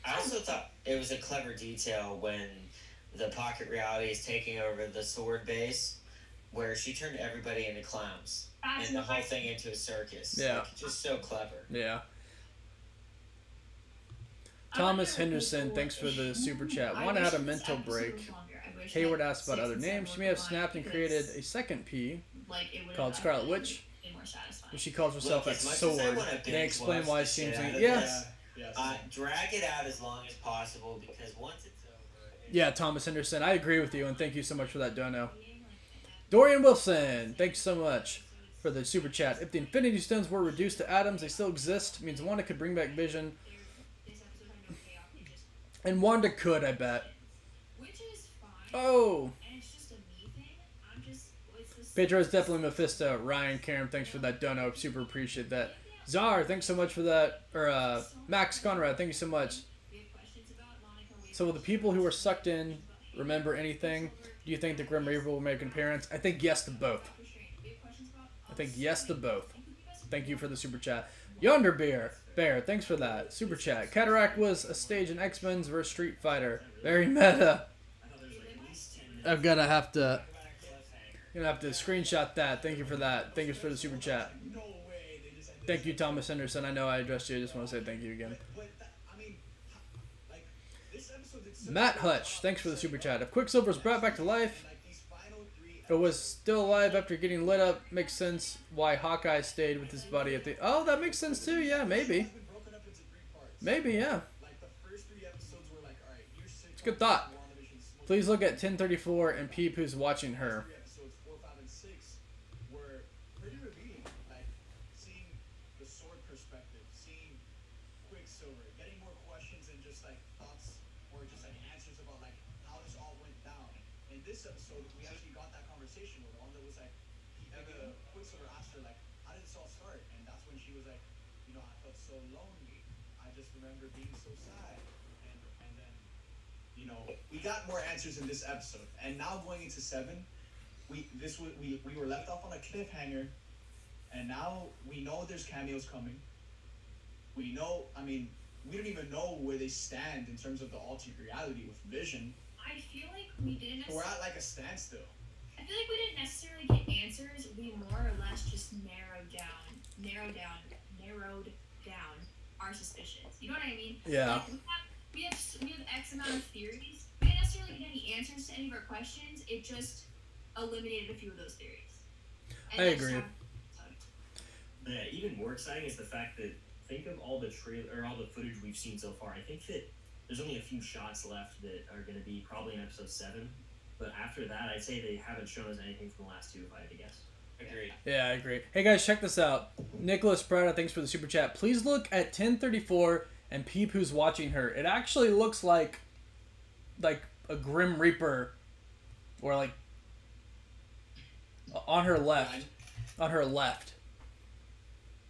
I also thought it was a clever detail when the pocket reality is taking over the Sword base, where she turned everybody into clowns and the whole thing into a circus. Yeah. Like, just so clever. Yeah. Thomas Henderson, thanks for the super chat. Wanda had a mental break. Hayward asked about other names. She may have snapped and created a second P called Scarlet Witch, but she calls herself a sword. They explain why it seems like Drag it out as long as possible, because once it's over. Yeah, Thomas Henderson, I agree with you, and thank you so much for that dono. Dorian Wilson, thanks so much for the super chat. If the Infinity Stones were reduced to atoms, they still exist. Means Wanda could bring back Vision. And Wanda could, I bet. Which is Oh! And it's just a me thing. It's the Pedro is definitely Mephisto. Ryan, Karen, thanks for that dono. Super appreciate that. Czar, thanks so much for that. Or, Max Conrad, thank you so much. We have questions about Monica. So will the people who were sucked in remember anything? Do you think the Grim Reaper will make an appearance? I think yes to both. I think yes to both. Thank you for the super chat. Yonder Bear, thanks for that. Super chat. Cataract was a stage in X-Men's vs. Street Fighter. Very meta. I'm gonna have to screenshot that. Thank you for that. Thank you for the super chat. No way. They just. Thank you, Thomas Henderson. I know I addressed you. I just want to say thank you again. This episode did so Matt Hutch, thanks for the super chat. If Quicksilver's brought back to life, but was still alive after getting lit up, makes sense why Hawkeye stayed with his buddy at the... Oh, that makes sense too. Yeah, maybe. Maybe, yeah. It's a good thought. Please look at 1034 and peep who's watching her. Episodes 4, 5, and 6 were pretty revealing. Like seeing the sword perspective, seeing Quicksilver, getting more questions and just like thoughts or just like answers about like how this all went down. In this episode, we actually got that conversation with one that was like, Quicksilver asked her like, how did this all start? And that's when she was like, you know, I felt so lonely. I just remember being so sad. And then, you know, we got more answers in this episode. And now going into 7, we were left off on a cliffhanger, and now we know there's cameos coming. We know, I mean, we don't even know where they stand in terms of the alternate reality with Vision. I feel like we didn't. We're at like a standstill. I feel like we didn't necessarily get answers. We more or less just narrowed down our suspicions. You know what I mean? Yeah. Like, we have X amount of theories. We didn't necessarily get any answers to any of our questions. It just eliminated a few of those theories. And I that's agree. Yeah, even more exciting is the fact that think of all the all the footage we've seen so far. I think that there's only a few shots left that are going to be probably in episode 7. But after that, I'd say they haven't shown us anything from the last 2, if I had to guess. Agreed. Yeah, I agree. Hey guys, check this out. Nicholas Prada, thanks for the super chat. Please look at 1034 and peep who's watching her. It actually looks like a Grim Reaper, or like on her left. On her left.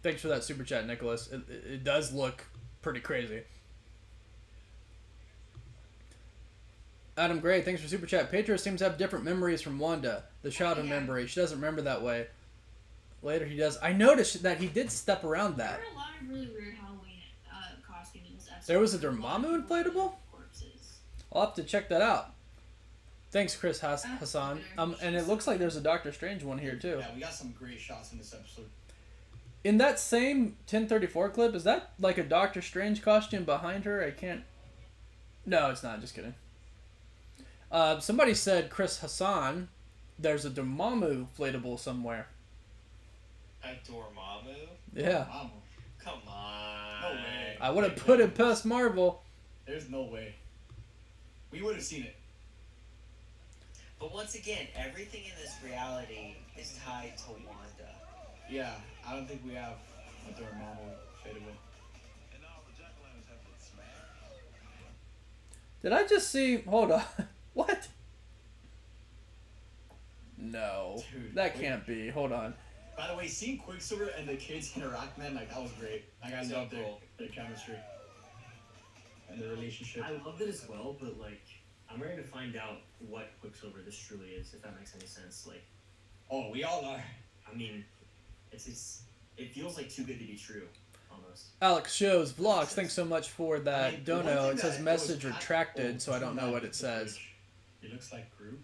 Thanks for that super chat, Nicholas. It does look pretty crazy. Adam Gray, thanks for super chat. Pedro seems to have different memories from Wanda. The childhood memory. She doesn't remember that way. Later he does. I noticed that he did step around that. There were a lot of really weird Halloween costumes in this episode. There was a Dormammu inflatable? Corpses. I'll have to check that out. Thanks, Chris Hassan. And it looks like there's a Doctor Strange one here too. Yeah, we got some great shots in this episode. In that same 1034 clip, is that like a Doctor Strange costume behind her? I can't... No, it's not. Just kidding. Somebody said, Chris Hassan, there's a Dormammu inflatable somewhere. A Dormammu? Yeah. Mama. Come on. No way. I would have put it past Marvel. There's no way. We would have seen it. But once again, everything in this reality is tied to Wanda. Yeah, I don't think we have a Dormammu fadable. Did I just see... Hold on. What? No. Dude, that can't be. Hold on. By the way, seeing Quicksilver and the kids interact, man, like, that was great. Like, I So love cool. their chemistry. And the relationship. I loved it as well, but like, I'm ready to find out what Quicksilver this truly is, if that makes any sense. Like, Oh, we all are. I mean, it feels like too good to be true, almost. Alex Shows Vlogs, thanks so much for I that mean, the one dono. thing It says that message was retracted, so I don't know what it says. It looks like Groot.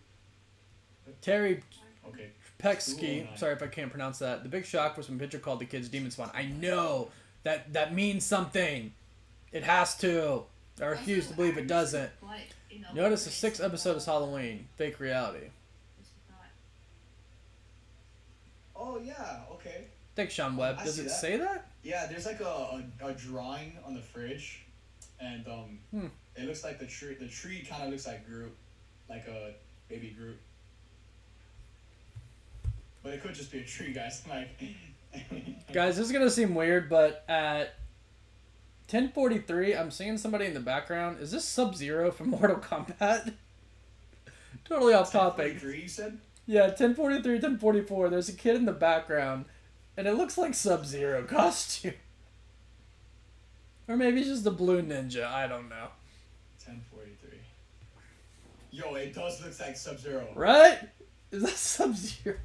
Terry Okay. Peksky, Ooh, sorry if I can't pronounce that. The big shock was when Pitcher called the kids Demon Spawn. I know that means something. It has to. I refuse to believe it doesn't. Notice the 6th episode is Halloween. Fake reality. Oh, yeah, okay. Thanks, Sean Webb. I Does see it that. say that? Yeah, there's like a drawing on the fridge, and it looks like the tree. The tree kind of looks like Groot, like a baby Groot. But it could just be a tree, guys. Like, Guys, this is gonna seem weird, but at 10:43, I'm seeing somebody in the background. Is this Sub-Zero from Mortal Kombat? Totally off topic. 1043, you said? Yeah, 1043, 1044. There's a kid in the background, and it looks like Sub-Zero costume. Or maybe it's just the blue ninja. I don't know. 1043. Yo, it does look like Sub-Zero. Right? Is that Sub-Zero?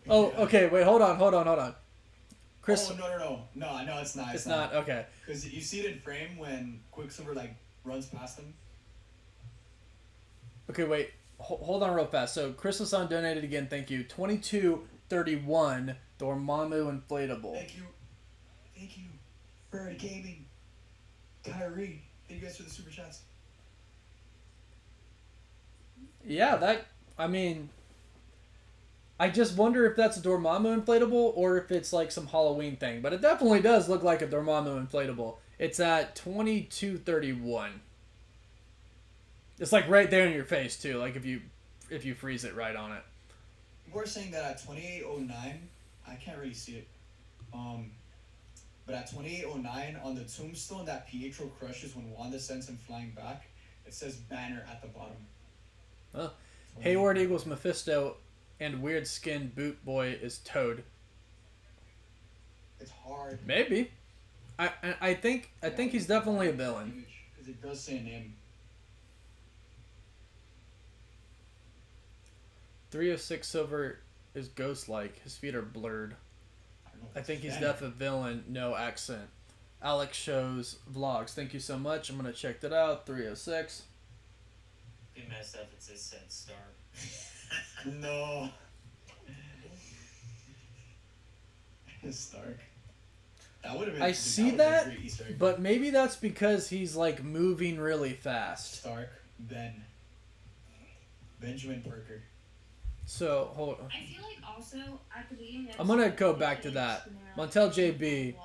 Oh, okay. Wait, hold on. Chris. Oh, no, it's not. It's not. Okay. Because you see it in frame when Quicksilver, like, runs past him. Okay, wait. Hold on real fast. So, Chris Hassan donated again. Thank you. 2231 Dormammu inflatable. Thank you. Bird Gaming. Kyrie. Thank you guys for the super chats. Yeah, I just wonder if that's a Dormammu inflatable or if it's like some Halloween thing. But it definitely does look like a Dormammu inflatable. It's at 2231. It's like right there in your face too. Like if you freeze it right on it. We're saying that at 2809, I can't really see it. But at 2809 on the tombstone that Pietro crushes when Wanda sends him flying back, it says banner at the bottom. Huh. Hayward equals Mephisto, and weird skinned boot boy is Toad. It's hard. Maybe. I think he's definitely a villain. Because it does say a name. 306 Silver is ghost-like. His feet are blurred. I think he's definitely a villain. No accent. Alex shows vlogs. Thank you so much. I'm gonna check that out. 306. Be messed up if it said Star. No. Stark. That would have been. I see that, but maybe that's because he's like moving really fast. Stark, Benjamin Parker. So hold on. I feel like also at the beginning. I'm gonna go back to that. Montel JB.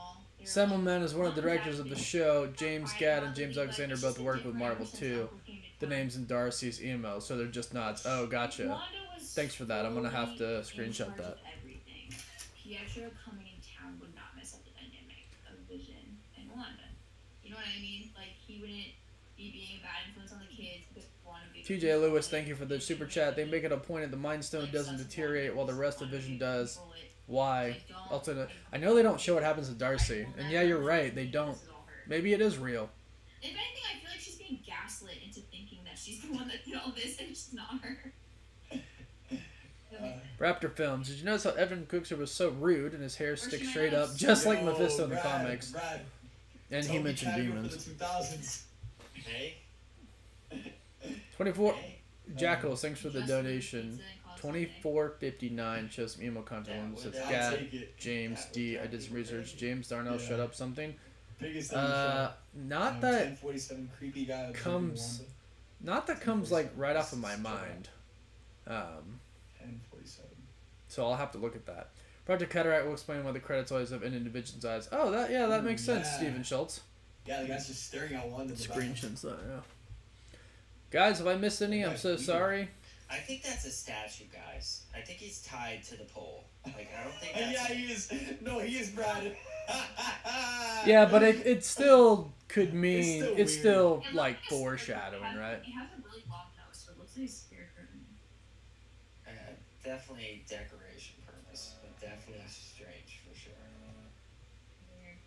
Semmelman is one of the directors of the show. James Gadd and James Alexander both work with Marvel too. The name's in Darcy's email, so they're just nods. Oh, gotcha. Thanks for that. I'm gonna have to screenshot that. Pietro coming in town would not mess up the dynamic of Vision and Wanda. You know what I mean? Like he wouldn't be being a bad influence on the kids because Wanda. TJ Lewis, thank you for the super chat. They make it a point that the Mind Stone doesn't deteriorate while the rest of Vision does. Why? Also, I know they don't show what happens to Darcy, and yeah, you're right. They don't. Maybe it is real. If anything, I feel like she's being gaslit into thinking that she's the one that did all this, and it's not her. Raptor Films. Did you notice how Evan Quicksilver was so rude and his hair sticks straight up, just like Mephisto in the comics? And he mentioned demons. Hey. 24. Jackals, thanks for the donation. 2459 shows some emo content. Says Gad, James D. I did some research. James Darnell, shut up something. Not that comes. Not that comes like right off of my mind. 1047. So I'll have to look at that. Project Cataract will explain why the credits always have ended in Vision's eyes. Oh, that makes sense, Stephen Schultz. Yeah, the guy's just staring at one. Screenshots that, yeah. Guys, have I missed any? I'm so sorry. I think that's a statue, guys. I think he's tied to the pole. Like, I don't think that's... Yeah, he is. No, he is, Brad. Yeah, but it still could mean... It's still It like looks foreshadowing, right? It has a really long nose, so it looks like a scarecrow. Definitely decoration purpose, but definitely strange for sure. Weird.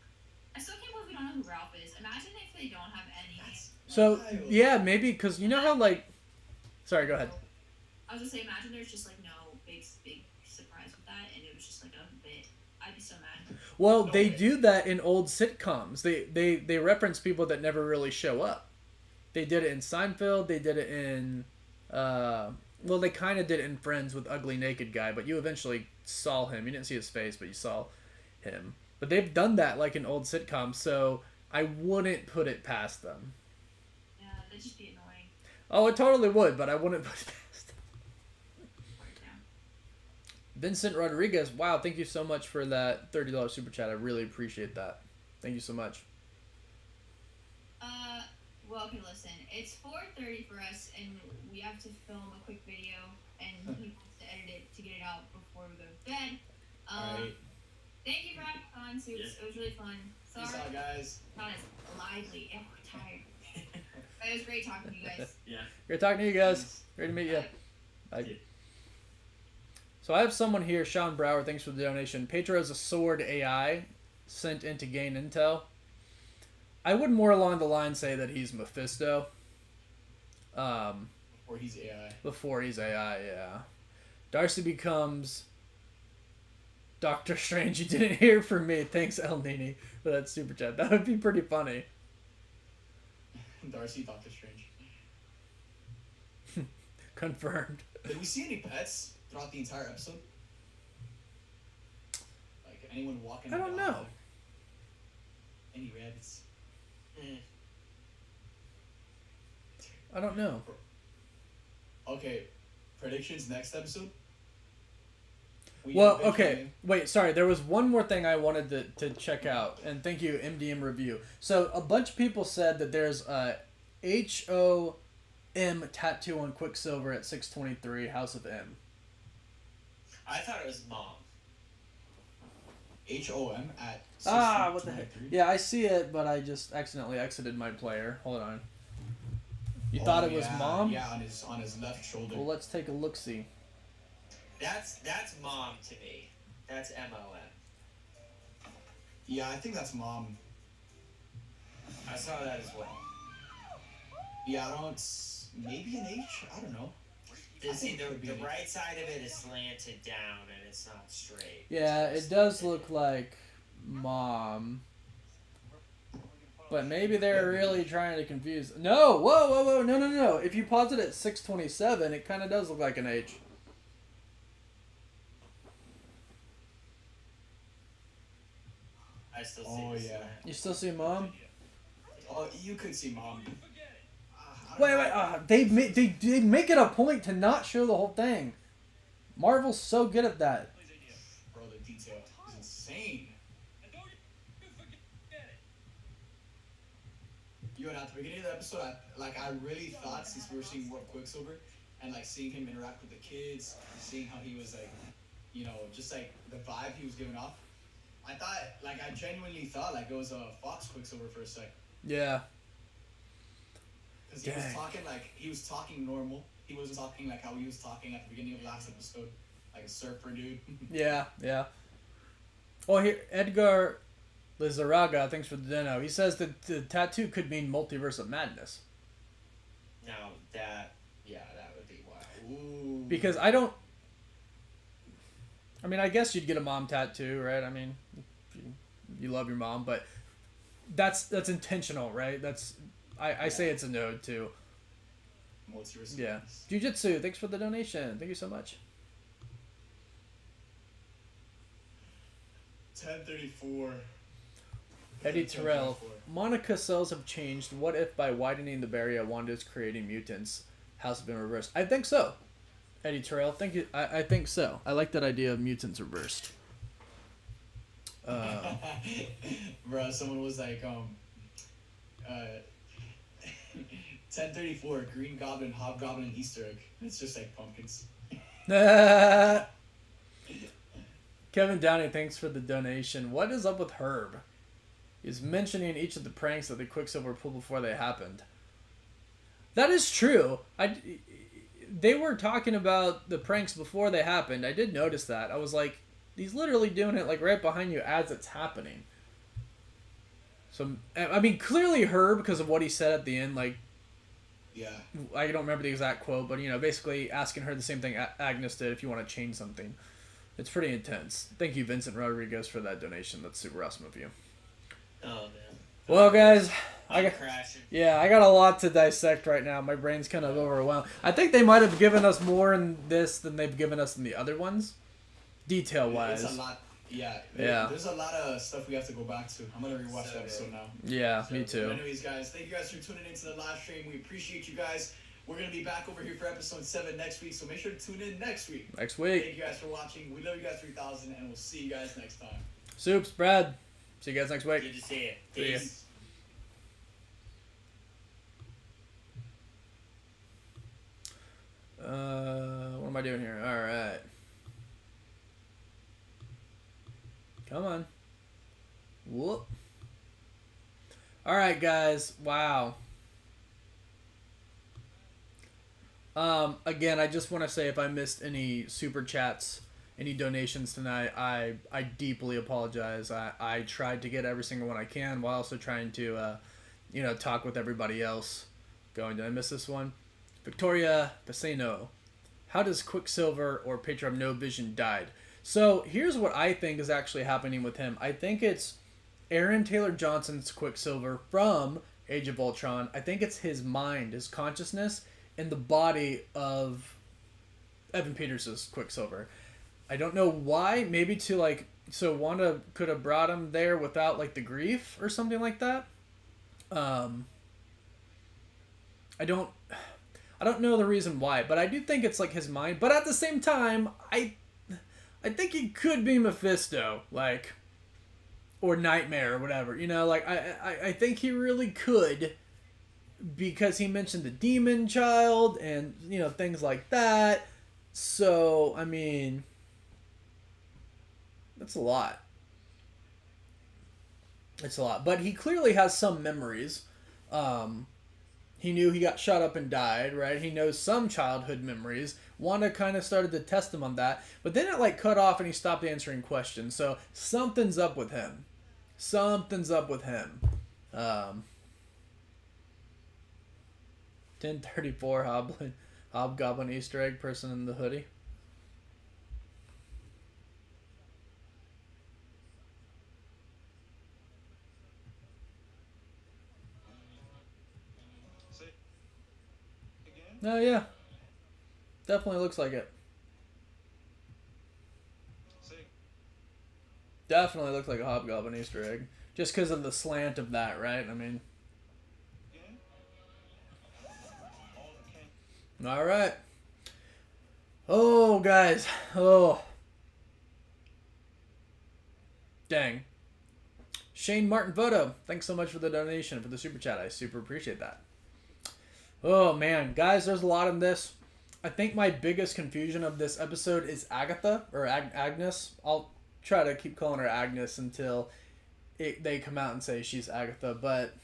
I still can't believe we don't know who Ralph is. Imagine if they don't have any... So, yeah, maybe, because you know how, like... Sorry, go ahead. I was gonna say, imagine there's just like no big surprise with that, and it was just like a bit. I'd be so mad. Well, they do that in old sitcoms. They reference people that never really show up. They did it in Seinfeld. They did it in... well, they kind of did it in Friends with Ugly Naked Guy, but you eventually saw him. You didn't see his face, but you saw him. But they've done that like in old sitcoms, so I wouldn't put it past them. Yeah, that'd just be annoying. Oh, it totally would, but I wouldn't put it past them. Right now. Vincent Rodriguez, wow, thank you so much for that $30 super chat. I really appreciate that. Thank you so much. Well, okay, listen. It's 4:30 for us, and we have to film a quick video, and he wants to edit it to get it out before we go to bed. Alright. Thank you for having fun. It was really fun. Sorry. Peace out, guys. Not as lively. And we're tired. It was great talking to you guys. Yeah. Great talking to you guys. Great to meet you. Bye. Yeah. So I have someone here, Sean Brower, thanks for the donation. Pedro is a sword AI sent in to gain intel. I would more along the line say that he's Mephisto. Or he's AI. Before he's AI, yeah. Darcy becomes Doctor Strange. You didn't hear from me. Thanks, El Nini, for that super chat. That would be pretty funny. Darcy, Doctor Strange. Confirmed. Did we see any pets throughout the entire episode? Like anyone walking? I don't the dog? know. Any rabbits? I don't know. Okay, predictions next episode. Well, okay. Wait, sorry. There was one more thing I wanted to check out, and thank you, MDM Review. So a bunch of people said that there's a HOM tattoo on Quicksilver at 623 House of M. I thought it was mom. HOM at. What the heck? Yeah, I see it, but I just accidentally exited my player. Hold on. You thought it was mom? Yeah, on his left shoulder. Well, let's take a look-see. That's mom to me. That's MOM. Yeah, I think that's mom. I saw that as well. Yeah, I don't. Maybe an H. I don't know. See, the right side of it is slanted down and it's not straight. Yeah, it does look like mom. But maybe they're really trying to confuse. No! Whoa! No. If you pause it at 627, it kind of does look like an H. I still see Oh, the yeah. slant. You still see mom? Oh, you could see mom. Wait. They make it a point to not show the whole thing. Marvel's so good at that. Bro, the detail is insane. You know, at the beginning of the episode, I really thought, since we were seeing more Quicksilver and like seeing him interact with the kids, seeing how he was like, you know, just like the vibe he was giving off, I genuinely thought like it was a Fox Quicksilver for a sec. Yeah. Because he was talking normal. He wasn't talking like how he was talking at the beginning of last episode, like a surfer dude. Yeah. Well, here, Edgar Lizaraga, thanks for the demo. He says that the tattoo could mean multiverse of madness. Now, that would be wild. Ooh. Because I guess you'd get a mom tattoo, right? I mean, you love your mom, but that's intentional, right? I say it's a node too. Multiverse. Yeah. Jiu-Jitsu, thanks for the donation. Thank you so much. 1034. Eddie Terrell, Monica cells have changed. What if by widening the barrier, Wanda's creating mutants? Has been reversed. I think so. Eddie Terrell, thank you. I think so. I like that idea of mutants reversed. Bro, someone was like, 1034, Green Goblin, Hobgoblin, Easter egg. It's just like pumpkins. Kevin Downey, thanks for the donation. What is up with Herb? He's mentioning each of the pranks that the Quicksilver pulled before they happened. That is true. They were talking about the pranks before they happened. I did notice that. I was like, he's literally doing it like right behind you as it's happening. So, I mean, clearly Herb, because of what he said at the end, like, yeah, I don't remember the exact quote, but, you know, basically asking her the same thing Agnes did if you want to change something. It's pretty intense. Thank you, Vincent Rodriguez, for that donation. That's super awesome of you. Oh, man. Well, guys, I'm crashing. I got a lot to dissect right now. My brain's kind of overwhelmed. I think they might have given us more in this than they've given us in the other ones, detail-wise. It's a lot. Yeah. Yeah. There's a lot of stuff we have to go back to. I'm gonna rewatch the episode now. Yeah, me too. But anyways, guys, thank you guys for tuning into the live stream. We appreciate you guys. We're gonna be back over here for episode 7 next week, so make sure to tune in next week. Next week. Thank you guys for watching. We love you guys 3000, and we'll see you guys next time. Soups, Brad. See you guys next week. Good to see you. See ya. Peace. What am I doing here? All right. Come on. Whoop. All right, guys. Wow. Again, I just want to say if I missed any super chats, any donations tonight, I deeply apologize. I tried to get every single one I can while also trying to, talk with everybody else. Did I miss this one? Victoria Pacino. How does Quicksilver or Patron No Vision died? So here's what I think is actually happening with him. I think it's Aaron Taylor Johnson's Quicksilver from Age of Ultron. I think it's his mind, his consciousness, in the body of Evan Peters' Quicksilver. I don't know why. Maybe to so Wanda could have brought him there without the grief or something like that. I don't know the reason why, but I do think it's his mind. But at the same time, I think he could be Mephisto, or Nightmare or whatever. I think he really could, because he mentioned the demon child and things like that. So I mean, that's a lot. It's a lot, but he clearly has some memories. He knew he got shot up and died, right? He knows some childhood memories. Wanda kind of started to test him on that, but then it cut off and he stopped answering questions. So something's up with him. 1034 Hobgoblin Easter egg person in the hoodie. Oh yeah, definitely looks like it. Definitely looks like a Hobgoblin Easter egg, just because of the slant of that, right? I mean, all right. Oh, guys. Oh, dang. Shane Martin Photo, thanks so much for the donation, for the super chat. I super appreciate that. Oh man, guys, there's a lot in this. I think my biggest confusion of this episode is Agatha, or Agnes. I'll try to keep calling her Agnes until they come out and say she's Agatha, but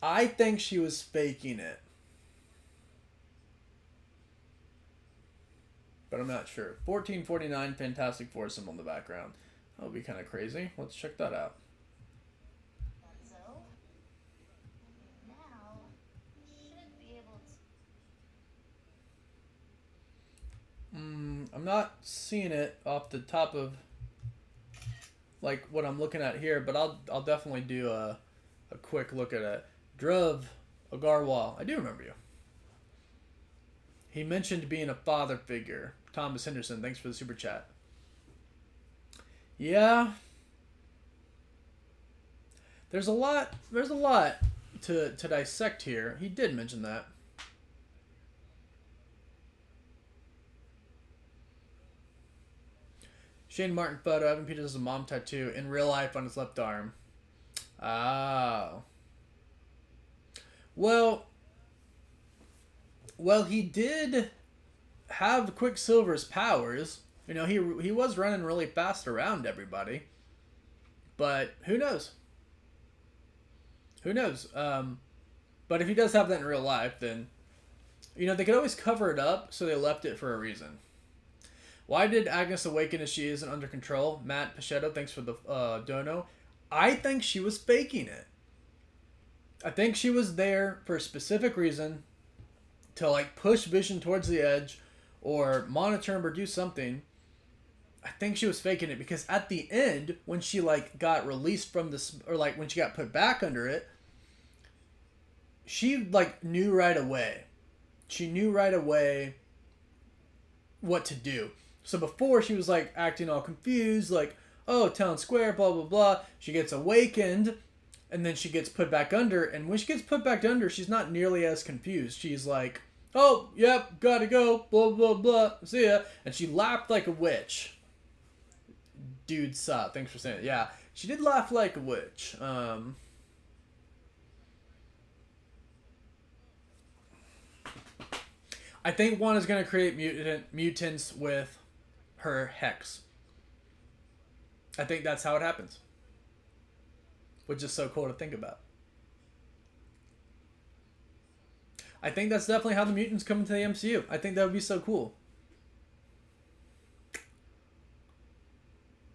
I think she was faking it. But I'm not sure. 1449 Fantastic Four symbol in the background. That would be kind of crazy. Let's check that out. I'm not seeing it off the top of what I'm looking at here, but I'll definitely do a quick look at it. Druv Agarwal, I do remember you. He mentioned being a father figure. Thomas Henderson, thanks for the super chat. Yeah. There's a lot to dissect here. He did mention that. Shane Martin photo. Evan Peters has a mom tattoo in real life on his left arm. Oh. Well, he did have Quicksilver's powers. He was running really fast around everybody. But who knows? Who knows? But if he does have that in real life, then they could always cover it up, so they left it for a reason. Why did Agnes awaken as she isn't under control? Matt Pachetto, thanks for the dono. I think she was faking it. I think she was there for a specific reason, to push Vision towards the edge or monitor him or do something. I think she was faking it, because at the end, when she got released from this, or when she got put back under it, she knew right away. She knew right away what to do. So before, she was acting all confused, oh, town square, blah blah blah. She gets awakened, and then she gets put back under. And when she gets put back under, she's not nearly as confused. She's oh, yep, gotta go, blah blah blah, see ya. And she laughed like a witch. Dude, sup? Thanks for saying it. Yeah, she did laugh like a witch. I think Wanda's gonna create mutants with her hex. I think that's how it happens. Which is so cool to think about. I think that's definitely how the mutants come into the MCU. I think that would be so cool.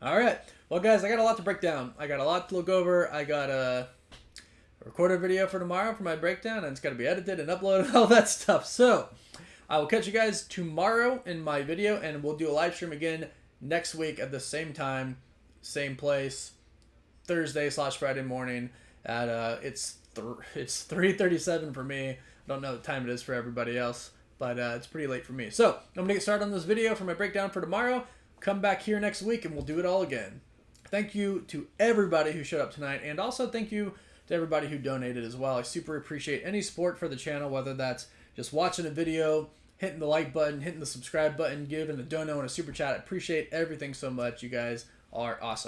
All right. Well, guys, I got a lot to break down. I got a lot to look over. I got a recorded video for tomorrow for my breakdown, and it's got to be edited and uploaded and all that stuff. So I will catch you guys tomorrow in my video, and we'll do a live stream again next week at the same time, same place, Thursday/Friday morning at it's 3:37 for me. I don't know what time it is for everybody else, but it's pretty late for me. So I'm gonna get started on this video for my breakdown for tomorrow. Come back here next week and we'll do it all again. Thank you to everybody who showed up tonight, and also thank you to everybody who donated as well. I super appreciate any support for the channel, whether that's just watching a video, hitting the like button, hitting the subscribe button, giving a dono and a super chat. I appreciate everything so much. You guys are awesome.